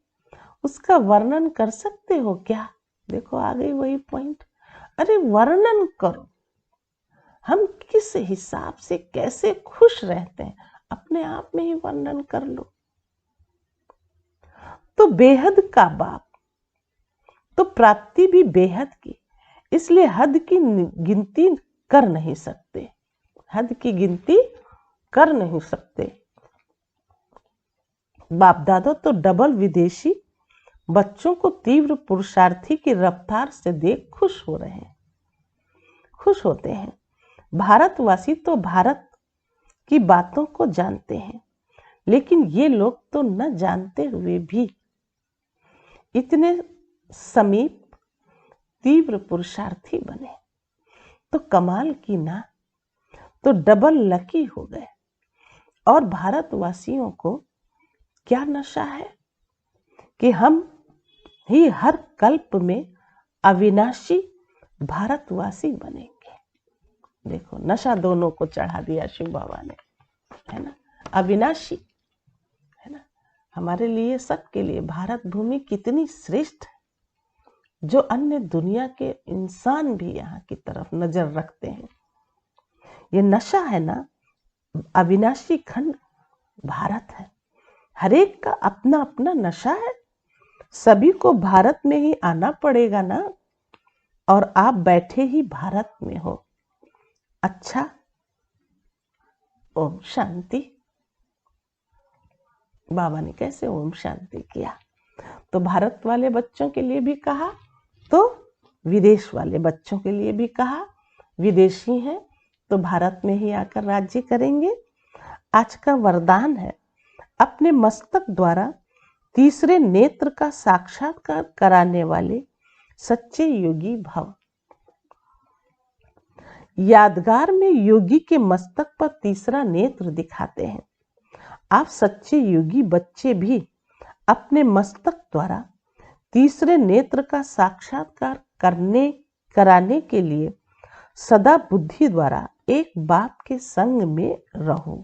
उसका वर्णन कर सकते हो क्या? देखो आ गई वही पॉइंट। अरे वर्णन करो, हम किस हिसाब से कैसे खुश रहते हैं, अपने आप में ही वर्णन कर लो। तो बेहद का बाप, तो प्राप्ति भी बेहद की, इसलिए हद की गिनती कर नहीं सकते। हद की गिनती कर नहीं सकते। बाप दादा तो डबल विदेशी बच्चों को तीव्र पुरुषार्थी की रफ्तार से देख खुश हो रहे हैं, खुश होते हैं। भारतवासी तो भारत की बातों को जानते हैं, लेकिन ये लोग तो न जानते हुए भी इतने समीप तीव्र पुरुषार्थी बने, तो कमाल की ना। तो डबल लकी हो गए। और भारतवासियों को क्या नशा है कि हम ही हर कल्प में अविनाशी भारतवासी बनेंगे। देखो नशा दोनों को चढ़ा दिया शिव बाबा ने, है ना। अविनाशी, है ना। हमारे लिए, सबके लिए भारत भूमि कितनी श्रेष्ठ है, जो अन्य दुनिया के इंसान भी यहाँ की तरफ नजर रखते हैं। ये नशा है ना, अविनाशी खंड भारत है। हर एक का अपना अपना नशा है। सभी को भारत में ही आना पड़ेगा ना, और आप बैठे ही भारत में हो। अच्छा, ओम शांति। बाबा ने कैसे ओम शांति किया? तो भारत वाले बच्चों के लिए भी कहा, तो विदेश वाले बच्चों के लिए भी कहा। विदेशी हैं तो भारत में ही आकर राज्य करेंगे। आज का वरदान है, अपने मस्तक द्वारा तीसरे नेत्र का साक्षात्कार कराने वाले सच्चे योगी भव। यादगार में योगी के मस्तक पर तीसरा नेत्र दिखाते हैं। आप सच्चे योगी बच्चे भी अपने मस्तक द्वारा तीसरे नेत्र का साक्षात्कार कराने के लिए सदा बुद्धि द्वारा एक बाप के संग में रहो।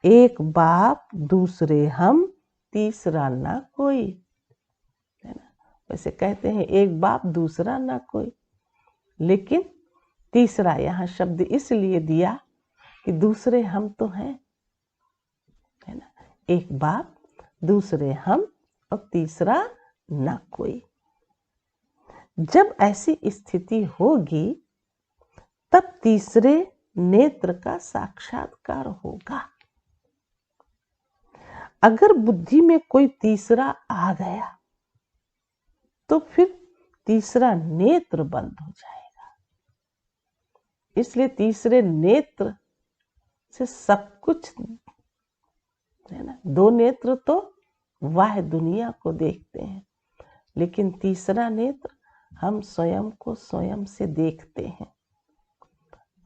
एक बाप, दूसरे हम, तीसरा ना कोई, है ना। वैसे कहते हैं एक बाप दूसरा ना कोई, लेकिन तीसरा यहाँ शब्द इसलिए दिया कि दूसरे हम तो हैं, है ना। एक बाप, दूसरे हम, और तीसरा ना कोई। जब ऐसी स्थिति होगी तब तीसरे नेत्र का साक्षात्कार होगा। अगर बुद्धि में कोई तीसरा आ गया तो फिर तीसरा नेत्र बंद हो जाएगा। इसलिए तीसरे नेत्र से सब कुछ है ना। दो नेत्र तो वाह दुनिया को देखते हैं, लेकिन तीसरा नेत्र हम स्वयं को स्वयं से देखते हैं।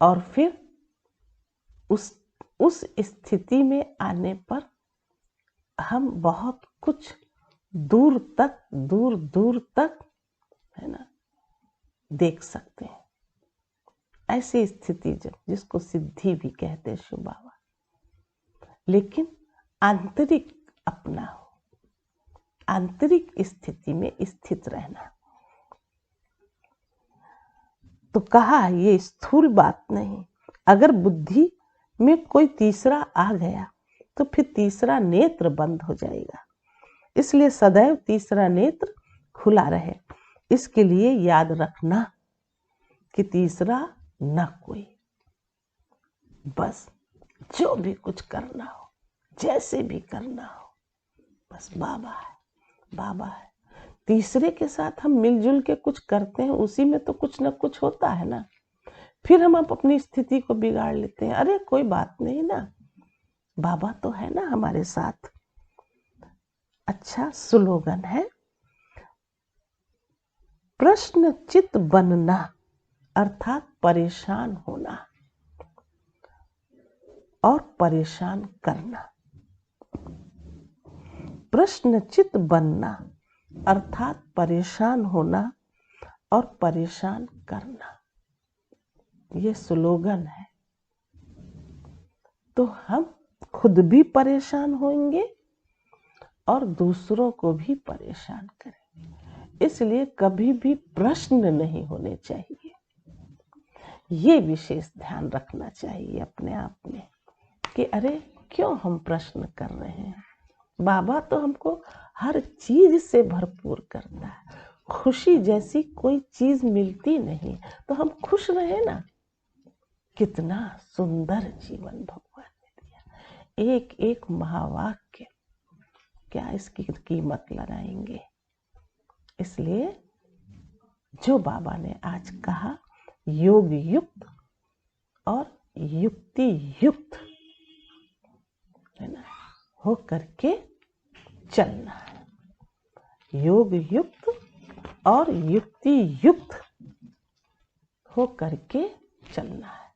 और फिर उस स्थिति में आने पर हम बहुत कुछ दूर दूर तक है ना देख सकते हैं। ऐसी स्थिति जिसको सिद्धि भी कहते हैं शिव बाबा। लेकिन आंतरिक अपना हो, आंतरिक स्थिति में स्थित रहना। तो कहा ये स्थूल बात नहीं। अगर बुद्धि में कोई तीसरा आ गया तो फिर तीसरा नेत्र बंद हो जाएगा। इसलिए सदैव तीसरा नेत्र खुला रहे। इसके लिए याद रखना कि तीसरा न कोई। बस जो भी कुछ करना हो, जैसे भी करना हो, बस बाबा है, बाबा है। तीसरे के साथ हम मिलजुल के कुछ करते हैं, उसी में तो कुछ न कुछ होता है ना। फिर हम अपनी स्थिति को बिगाड़ लेते हैं। अरे कोई बात नहीं ना, बाबा तो है ना हमारे साथ। अच्छा स्लोगन है, प्रश्नचित बनना अर्थात परेशान होना और परेशान करना। प्रश्नचित बनना अर्थात परेशान होना और परेशान करना, ये स्लोगन है। तो हम खुद भी परेशान होंगे और दूसरों को भी परेशान करेंगे। इसलिए कभी भी प्रश्न नहीं होने चाहिए। ये विशेष ध्यान रखना चाहिए अपने आप में कि अरे क्यों हम प्रश्न कर रहे हैं। बाबा तो हमको हर चीज से भरपूर करता है। खुशी जैसी कोई चीज मिलती नहीं, तो हम खुश रहे ना। कितना सुंदर जीवन भगवान ने दिया। एक एक महावाक्य, क्या इसकी कीमत लगाएंगे। इसलिए जो बाबा ने आज कहा, योग युक्त और युक्ति युक्त है ना हो करके चलना है। योग युक्त और युक्ति युक्त हो करके चलना है।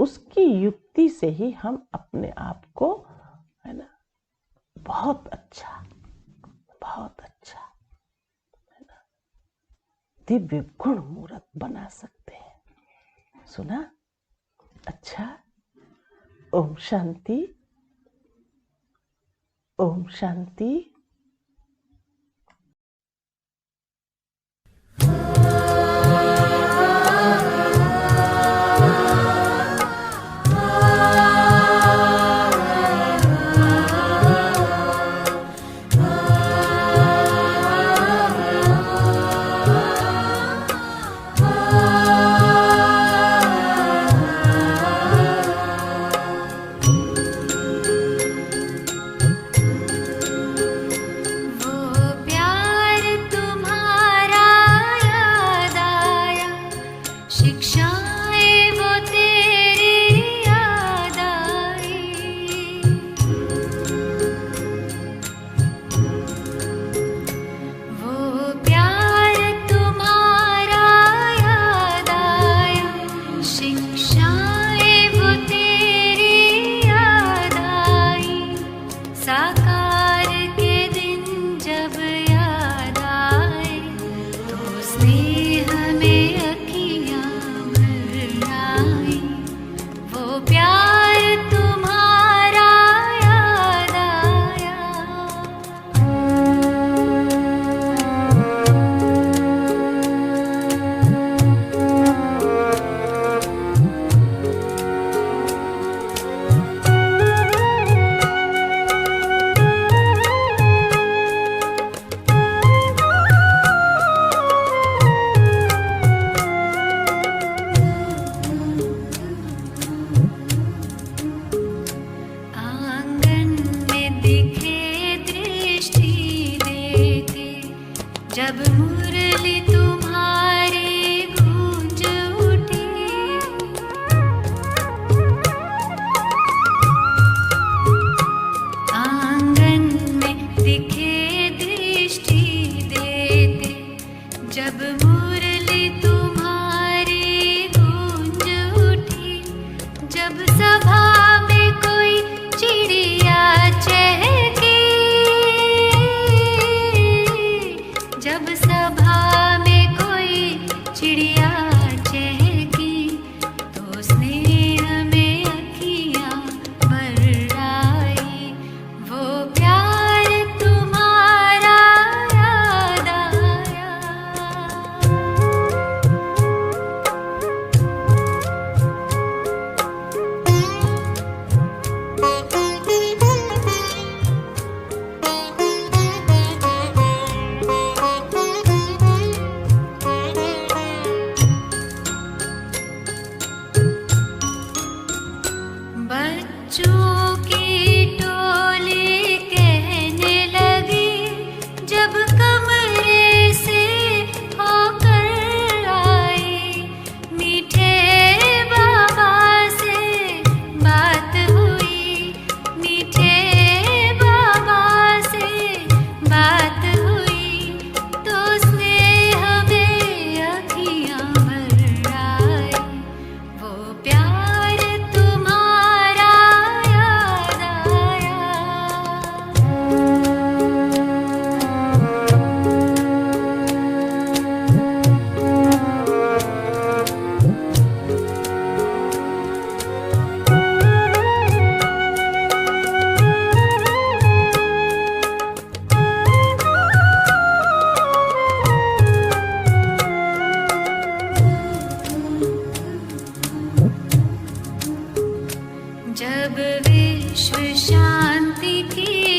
उसकी युक्ति से ही हम अपने आप को है ना बहुत अच्छा है ना दिव्य गुण मूर्त बना सकते हैं। सुना? अच्छा, ओम शांति, ओम शांति। विश्व शांति की